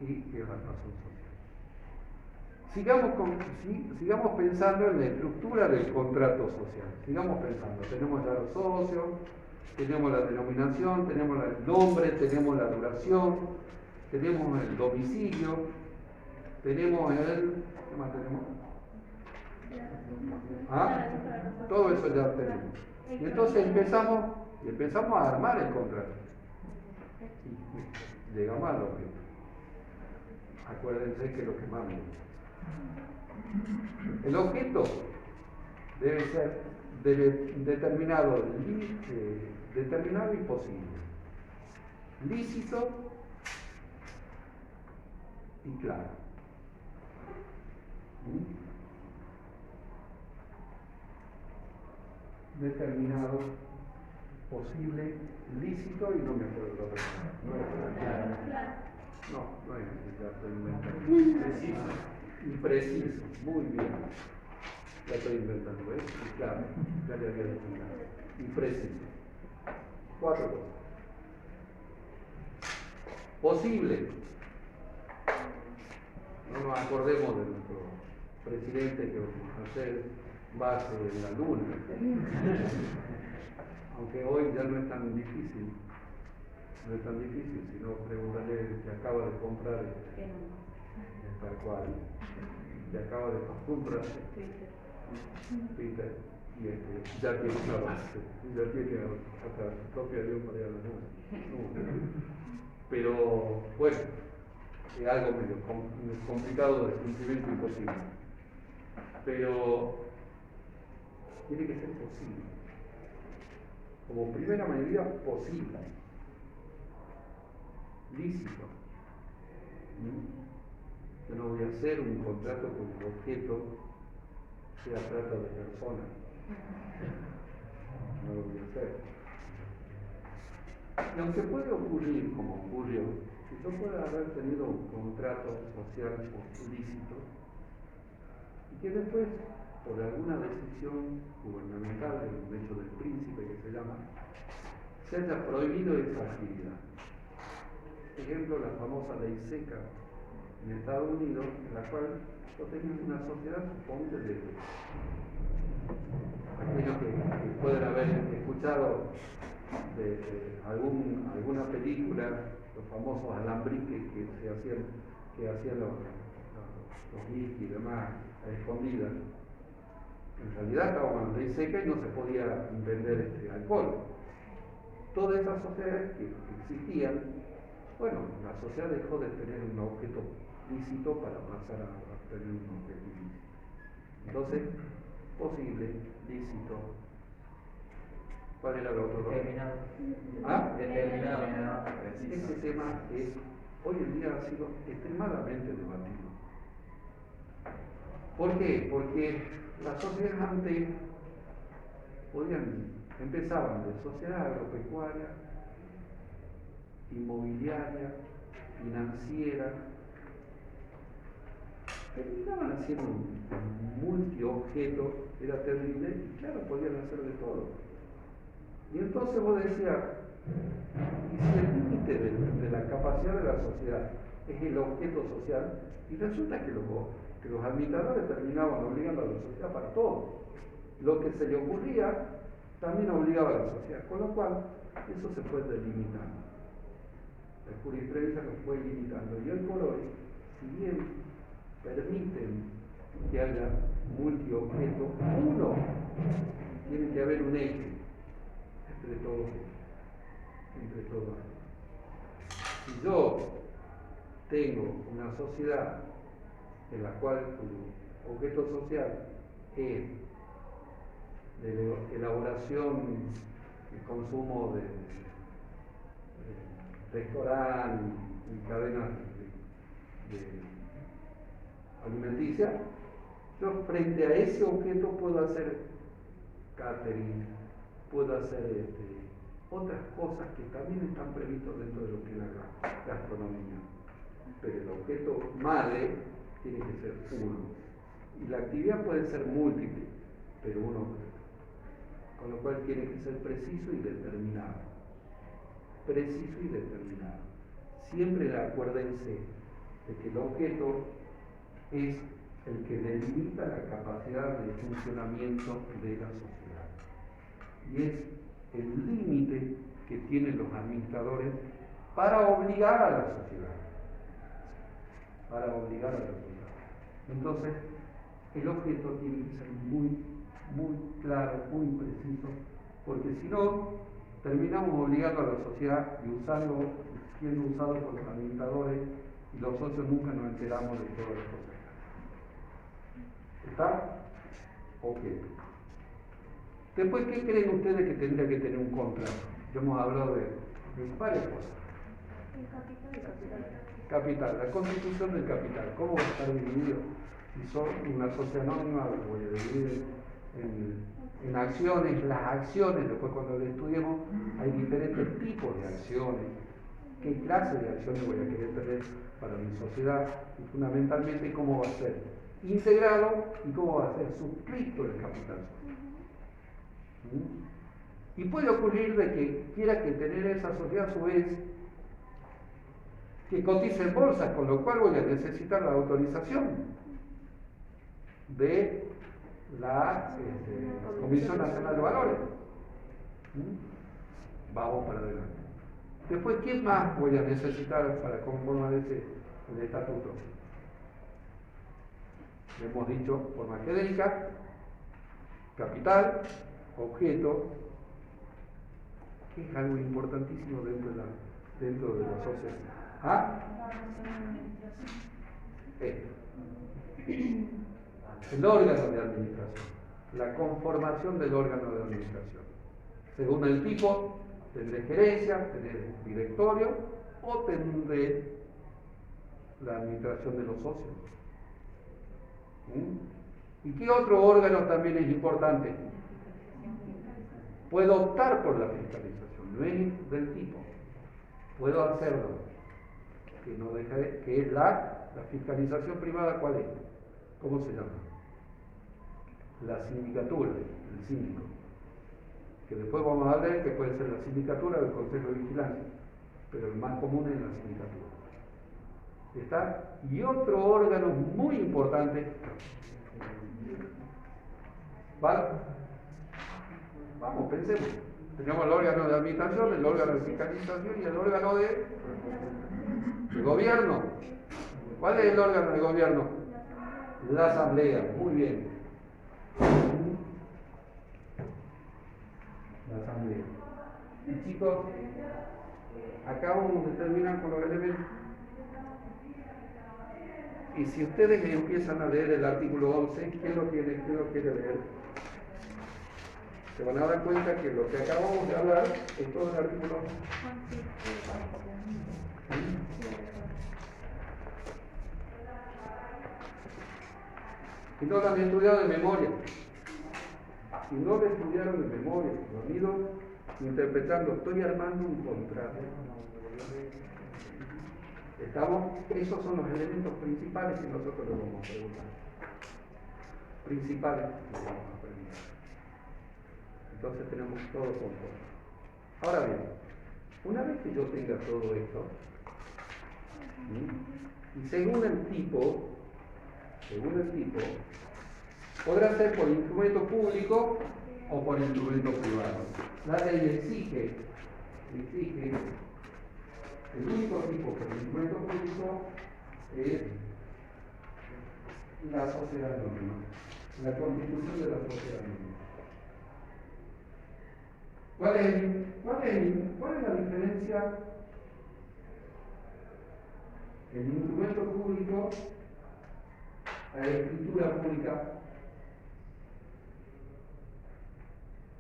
Y es la razón social. sigamos pensando en la estructura del contrato social. Sigamos pensando. Tenemos ya los socios, tenemos la denominación, tenemos el nombre, tenemos la duración, tenemos el domicilio, tenemos ¿qué más tenemos? ¿Ah? Todo eso ya tenemos. Y entonces empezamos a armar el contrato. Y llegamos al objeto. Acuérdense que lo que más me gusta. El objeto debe ser determinado y posible, lícito y claro. Determinado, posible, lícito y no me acuerdo la otra. No es ya estoy inventando. Preciso. Y preciso, muy bien. Ya estoy inventando, ¿ves? Y claro, ya le había dicho. Y preciso. 4 cosas. Posible. No nos acordemos de nuestro presidente que va a hacer base en la luna. Aunque hoy ya no es tan difícil. No es tan difícil, sino preguntarle que acaba de comprar tal cual. Que acaba de comprar Twitter y ya tiene una base, ya tiene hasta su propio avión para ir a la luna. Pero bueno, es algo medio complicado de cumplimiento imposible. Pero tiene que ser posible. Como primera medida, posible. Lícito. Yo no voy a hacer un contrato cuyo objeto sea trata de personas. No lo voy a hacer. Y aunque puede ocurrir, como ocurrió, que yo pueda haber tenido un contrato social lícito y que después, por alguna decisión gubernamental, el derecho del príncipe que se llama, se haya prohibido esa actividad. Por ejemplo, la famosa ley seca en Estados Unidos, en la cual yo tenía una sociedad, suponte, de aquellos que pueden haber escuchado de alguna película, los famosos alambriques que hacían los whisky y demás a escondidas. En realidad estaba en ley seca y no se podía vender alcohol. Todas esas sociedades que existían, bueno, la sociedad dejó de tener un objeto lícito para pasar a tener un objeto ilícito. Entonces, posible, lícito. ¿Cuál era el otro? Determinado. ¿Ah? Determinado. Ese tema hoy en día ha sido extremadamente debatido. ¿Por qué? Porque las sociedades antes empezaban de sociedad agropecuaria, inmobiliaria, financiera, terminaban haciendo un multiobjeto, era terrible, y claro, podían hacer de todo. Y entonces vos decías, y si el límite de la capacidad de la sociedad es el objeto social, y resulta que los administradores terminaban obligando a la sociedad para todo. Lo que se le ocurría también obligaba a la sociedad, con lo cual eso se fue delimitando. La jurisprudencia lo fue limitando. Y hoy por hoy, si bien permiten que haya multiobjeto, uno, tiene que haber un eje entre todos. Si yo tengo una sociedad en la cual el objeto social es de elaboración y consumo de restaurantes y cadenas alimenticias, yo frente a ese objeto puedo hacer catering, puedo hacer otras cosas que también están previstas dentro de lo que es la gastronomía. Pero el objeto madre tiene que ser uno. Y la actividad puede ser múltiple, pero uno objeto. Con lo cual tiene que ser preciso y determinado. Preciso y determinado. Siempre acuérdense de que el objeto es el que delimita la capacidad de funcionamiento de la sociedad. Y es el límite que tienen los administradores para obligar a la sociedad. Para obligar a la sociedad. Entonces, el objeto tiene que ser muy claro, muy preciso, porque si no, terminamos obligando a la sociedad y siendo usado por los administradores, y los socios nunca nos enteramos de todas las cosas. ¿Está? Ok. Después, ¿qué creen ustedes que tendría que tener un contrato? Ya hemos hablado de varias cosas. Capital, la constitución del capital. ¿Cómo va a estar dividido? Si son una sociedad anónima, lo voy a dividir en acciones. Las acciones, después cuando lo estudiemos, hay diferentes tipos de acciones. ¿Qué clase de acciones voy a querer tener para mi sociedad? Y fundamentalmente, ¿cómo va a ser integrado y cómo va a ser suscrito el capital? Y puede ocurrir de que quiera que tener esa sociedad a su vez que cotice en bolsa, con lo cual voy a necesitar la autorización de la Comisión Nacional de Valores. Vamos para adelante. Después, ¿quién más voy a necesitar para conformar el estatuto? Le hemos dicho forma genérica, capital, objeto, que es algo importantísimo dentro de la sociedad. ¿Ah? El órgano de administración, la conformación del órgano de administración. Según el tipo, tendré gerencia, tendré directorio o tendré la administración de los socios. ¿Y qué otro órgano también es importante? Puedo optar por la fiscalización, no es del tipo. Puedo hacerlo, que no deja que es la fiscalización privada. ¿Cuál es? ¿Cómo se llama? La sindicatura, el síndico. Que después vamos a ver que puede ser la sindicatura o el consejo de vigilancia, pero el más común es la sindicatura. ¿Está? Y otro órgano muy importante. ¿Vale? Vamos, pensemos. Tenemos el órgano de administración, el órgano de fiscalización y el órgano de gobierno. ¿Cuál es el órgano de gobierno? La asamblea. Muy bien. La asamblea. Y chicos, acá vamos a terminar con los elementos. Y si ustedes empiezan a leer el artículo 11, ¿quién lo quiere leer? Se van a dar cuenta que lo que acabamos de hablar es todo el artículo 11. Y no lo han estudiado de memoria. Si no lo estudiaron de memoria, lo han ido interpretando, estoy armando un contrato. Esos son los elementos principales que nosotros les vamos a preguntar. Principales que vamos a preguntar. Entonces tenemos todo conforme. Ahora bien, una vez que yo tenga todo esto, y según el tipo, podrá ser por instrumento público o por instrumento privado. La ley exige el único tipo por instrumento público es la sociedad anónima, la constitución de la sociedad anónima. ¿Cuál es la diferencia? El instrumento público a la escritura pública.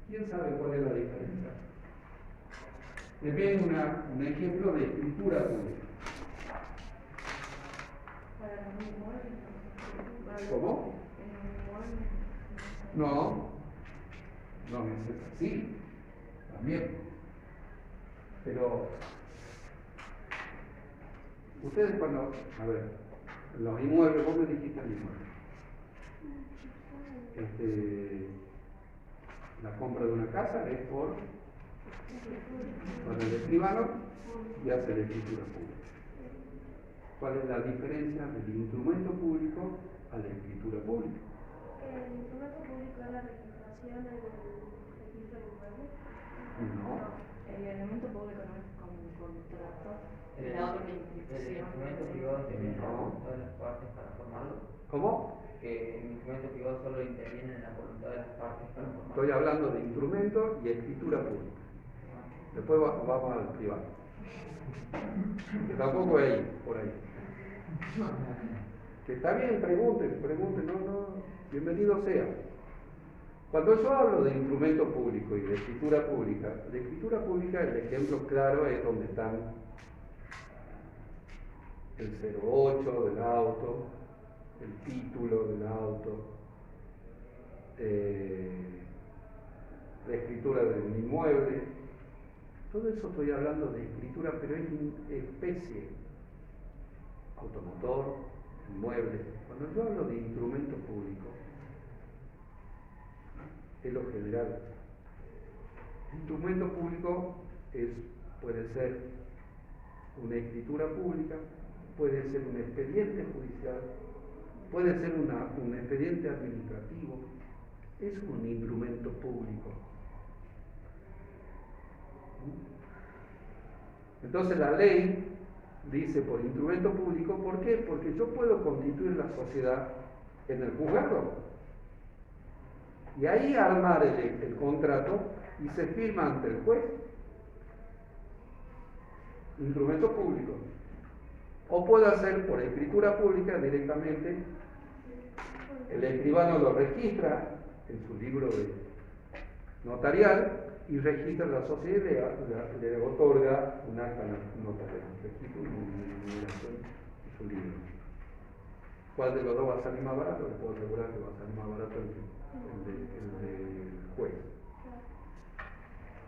¿Quién sabe cuál es la diferencia? Les ven un ejemplo de escritura pública. ¿Cómo? No necesita. Sí, también. Pero ustedes cuando, los inmuebles, vos me dijiste el inmueble. La compra de una casa es por el escribano y hace la escritura pública. ¿Cuál es la diferencia del instrumento público a la escritura pública. ¿El instrumento público es la registración en el registro de inmuebles? No. El elemento público no es como un contrato. El La otra instrumento privado interviene en la voluntad de las partes para formarlo. ¿Cómo? Que el instrumento privado solo interviene en la voluntad de las partes para formarlo. Estoy hablando de instrumento y escritura pública. Después vamos al privado. Que tampoco hay por ahí. Que está bien, pregunten, no, bienvenido sea. Cuando yo hablo de instrumento público y de escritura pública, el ejemplo claro es donde están el 08 del auto, el título del auto, la escritura de un inmueble. Todo eso estoy hablando de escritura, pero es especie. Automotor, inmueble. Cuando yo hablo de instrumento público, es lo general. Instrumento público puede ser una escritura pública, puede ser un expediente judicial, puede ser un expediente administrativo. Es un instrumento público. Entonces la ley dice por instrumento público, ¿por qué? Porque yo puedo constituir la sociedad en el juzgado y ahí armar el contrato y se firma ante el juez. Instrumento público. O puedo hacer por escritura pública directamente, el escribano lo registra en su libro notarial y registra la sociedad y le otorga un acta notarial, registra una numeración en su libro. ¿Cuál de los dos va a salir más barato? Les puedo asegurar que va a salir más barato el del juez.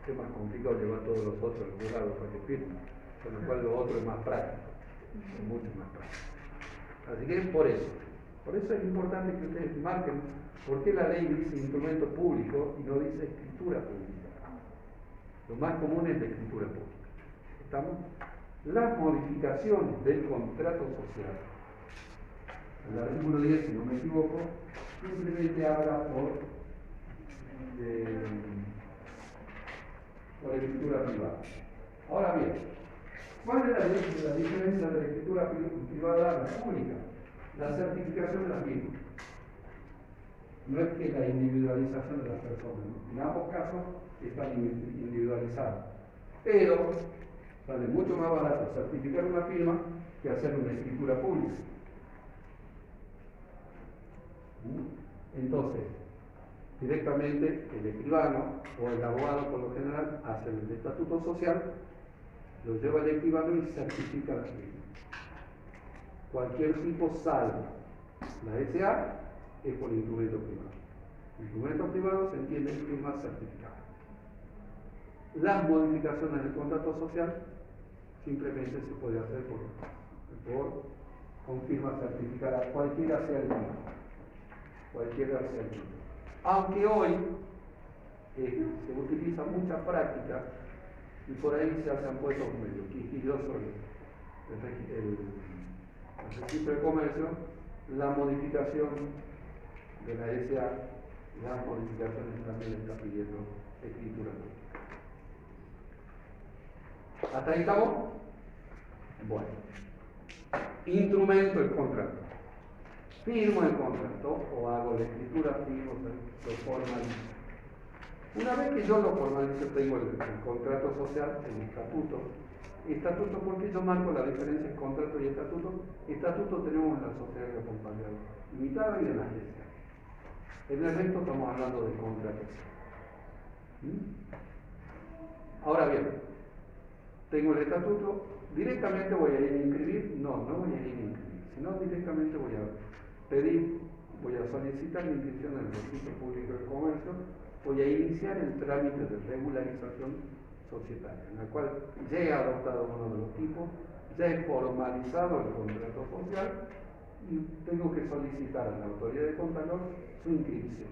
Es más complicado llevar todos los otros al juzgado para que firmen, con lo cual lo otro es más práctico, es mucho más práctico. Así que por eso es importante que ustedes marquen por qué la ley dice instrumento público y no dice escritura pública. Lo más común es la escritura pública. ¿Estamos? Las modificaciones del contrato social. El artículo 10, si no me equivoco, simplemente habla por escritura privada. Ahora bien, ¿cuál es la diferencia de la escritura privada a la pública? La certificación de las mismas. No es que la individualización de las personas, ¿no? En ambos casos están individualizadas. Pero sale mucho más barato certificar una firma que hacer una escritura pública. Entonces, directamente el escribano o el abogado por lo general hace el estatuto social, lo lleva al escribano y certifica la firma. Cualquier tipo salvo la SA es por instrumento privado. Instrumento privado se entiende en firma certificada. Las modificaciones del contrato social simplemente se puede hacer con firma certificada, cualquiera sea el tipo. Cualquiera sea el tipo. Aunque hoy se utiliza mucha práctica y por ahí se han puesto medio quisquillosos el registro de comercio, la modificación de la SA, las modificaciones también está pidiendo escritura pública. ¿Hasta ahí estamos? Bueno. Instrumento el contrato. Firmo el contrato o hago la escritura, firmo, lo formalizo. Una vez que yo lo formalizo, tengo el contrato social, el estatuto. Estatuto, porque yo marco la diferencia entre contrato y estatuto. Estatuto tenemos en la sociedad de responsabilidad limitada y en la agencia. En el resto estamos hablando de contrato. Ahora bien, tengo el estatuto, directamente voy a ir a inscribir, no voy a ir a inscribir, sino directamente voy a solicitar la inscripción en el registro público de comercio, voy a iniciar el trámite de regularización societaria, en la cual ya he adoptado uno de los tipos, ya he formalizado el contrato social y tengo que solicitar a la autoridad de Contralor su inscripción.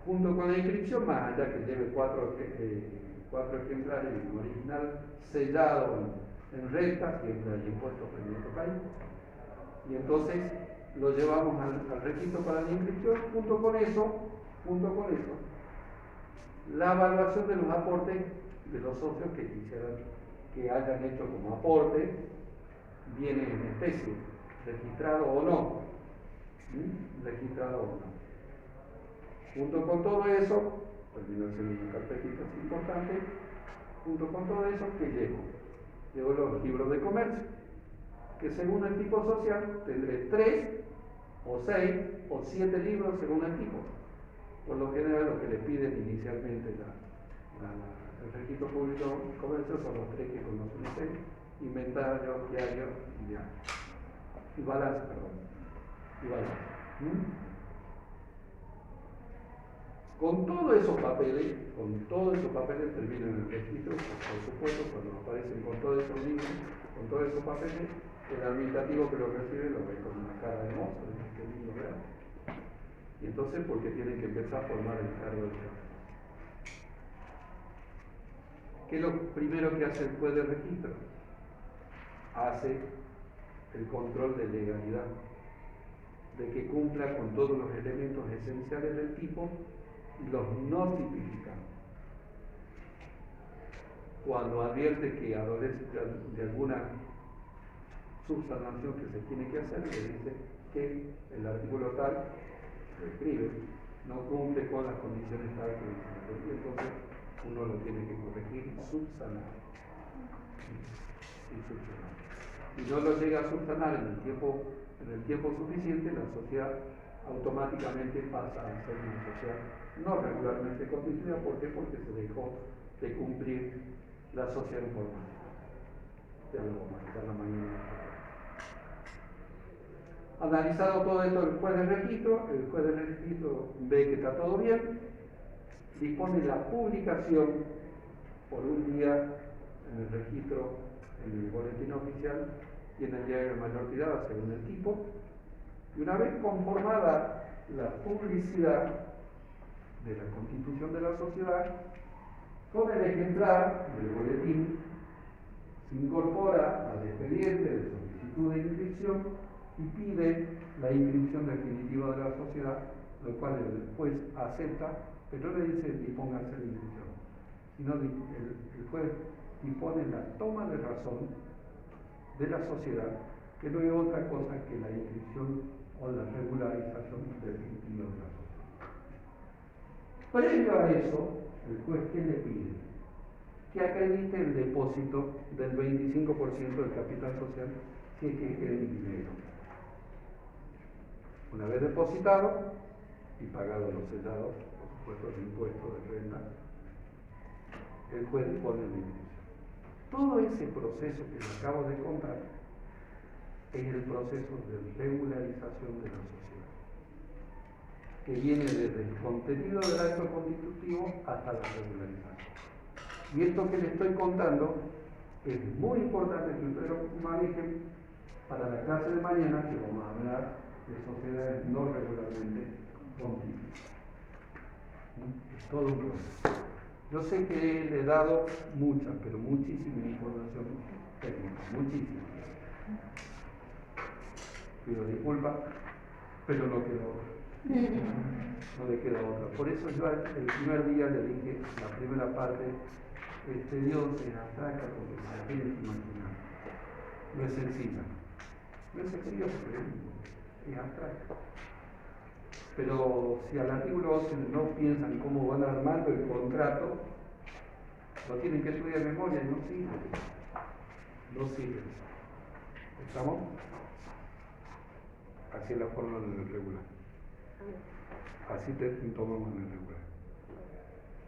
Junto con la inscripción, más allá que lleve cuatro ejemplares en original sellado en renta, siempre hay impuestos en nuestro país, y entonces lo llevamos al registro para la inscripción. Junto con eso, la evaluación de los aportes de los socios que hayan hecho como aporte, viene en especie, registrado o no. Registrado o no. Junto con todo eso, terminación de una carpetita es importante, junto con todo eso, ¿qué llevo? Llevo los libros de comercio, que según el tipo social tendré 3 o 6 o 7 libros según el tipo. Por lo general lo que le piden inicialmente el registro público de comercio son los 3 que conocen ustedes: inventario, diario y diario. Y balance, perdón. Y balance. Con todos esos papeles terminan en el registro. Por supuesto, cuando aparecen con todos esos libros, con todos esos papeles, el administrativo que lo recibe lo ve con una cara de mozo, dice que lindo, ¿verdad? Y entonces, porque tienen que empezar a formar el cargo del jefe. ¿Qué es lo primero que hace el juez de registro? Hace el control de legalidad, de que cumpla con todos los elementos esenciales del tipo y los no tipifica. Cuando advierte que adolece de alguna subsanación que se tiene que hacer, le dice que el artículo tal, lo escribe, no cumple con las condiciones tal que dice, y entonces uno lo tiene que corregir y subsanar. Si no lo llega a subsanar en el tiempo suficiente, la sociedad automáticamente pasa a ser una sociedad no regularmente constituida. ¿Por qué? Porque se dejó de cumplir la sociedad informática. Ya lo vamos a explicar la mañana. Analizado todo esto el juez de registro ve que está todo bien, dispone la publicación por un día en el registro, en el boletín oficial y en el diario de mayor tirada según el tipo, y una vez conformada la publicidad de la constitución de la sociedad, con el ejemplar del boletín se incorpora al expediente de solicitud de inscripción y pide la inscripción definitiva de la sociedad, lo cual el juez acepta, pero no le dice dispóngase la inscripción, sino el juez dispone la toma de razón de la sociedad, que no es otra cosa que la inscripción o la regularización definitiva de la sociedad. Previo a eso, el juez, ¿qué le pide? Que acredite el depósito del 25% del capital social si es que queda en dinero. Una vez depositado y pagado los sellados, por supuesto el impuesto de renta, el juez dispone de la inscripción. Todo ese proceso que le acabo de contar es el proceso de regularización de la sociedad, que viene desde el contenido del acto constitutivo hasta la regularización. Y esto que les estoy contando es muy importante que ustedes lo manejen para la clase de mañana, que vamos a hablar de sociedades no regularmente constituidas. Es todo un proceso. Yo sé que le he dado mucha, pero muchísima información técnica, muchísima. Pido disculpas, pero no queda otra. No le queda otra. Por eso yo el primer día le dije, la primera parte, Dios es abstracta porque se la tiene que imaginar. No es sencilla. No es sencillo porque es abstracta. Pero si al artículo 11 no piensan cómo van armando el contrato, lo tienen que estudiar de memoria y no sirve. No sirve. ¿Estamos? Así es la forma del regular. Así tomamos en el regular.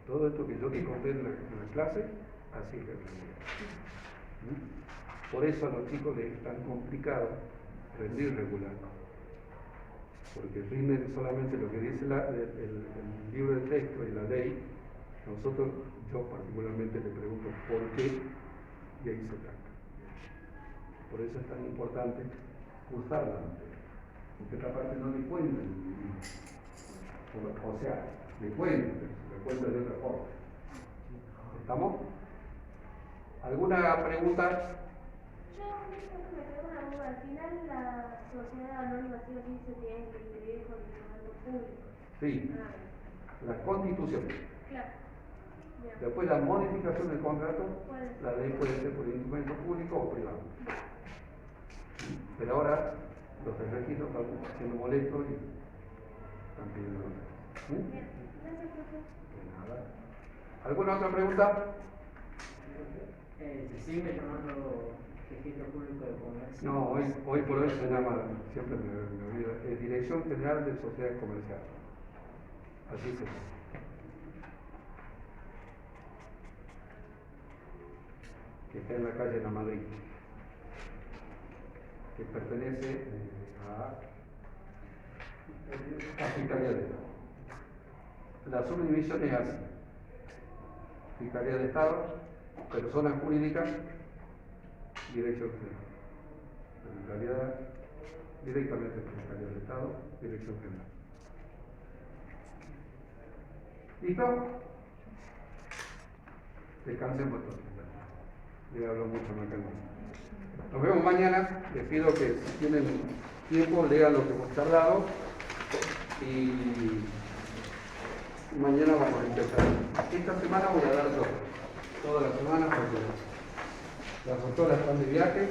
Todo esto que yo te conté en la clase, así es el regular. Por eso a los chicos les es tan complicado rendir regular. Porque rinden solamente lo que dice el libro de texto y la ley. Nosotros, yo particularmente le pregunto por qué, y ahí se trata. Por eso es tan importante usarla, porque esta parte no le cuenta el libro. O sea, le cuenta de otra forma. ¿Estamos? ¿Alguna pregunta? me quedó una duda. Al final la sociedad anónima sí o sí se tiene que inscribir con el documento público. Sí, la constitución. Claro. Bien. Después la modificación del contrato, Puede ser. la ley puede ser por instrumento público o privado. Pero ahora los del registro están siendo molestos y están pidiendo nota. Bien. Gracias, profe. De nada. ¿Alguna otra pregunta? ¿Se sigue llamando registro público de comercio? No, hoy por hoy se llama, siempre me olvido, Dirección General de Sociedades Comerciales. Así se llama. Que está en la calle La Madrid, que pertenece a Fiscalía de Estado. La subdivisión es así: Fiscalía de Estado, personas jurídicas, Dirección General. Fiscalía, directamente Fiscalía de Estado, Dirección General. ¿Listo? Descansemos entonces. Le hablo mucho más calmado. Nos vemos mañana. Les pido que si tienen tiempo lean lo que hemos charlado y mañana vamos a empezar. Esta semana voy a dar toda la semana porque las doctoras están de viaje,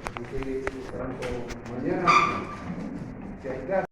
así que tanto mañana que hay clase.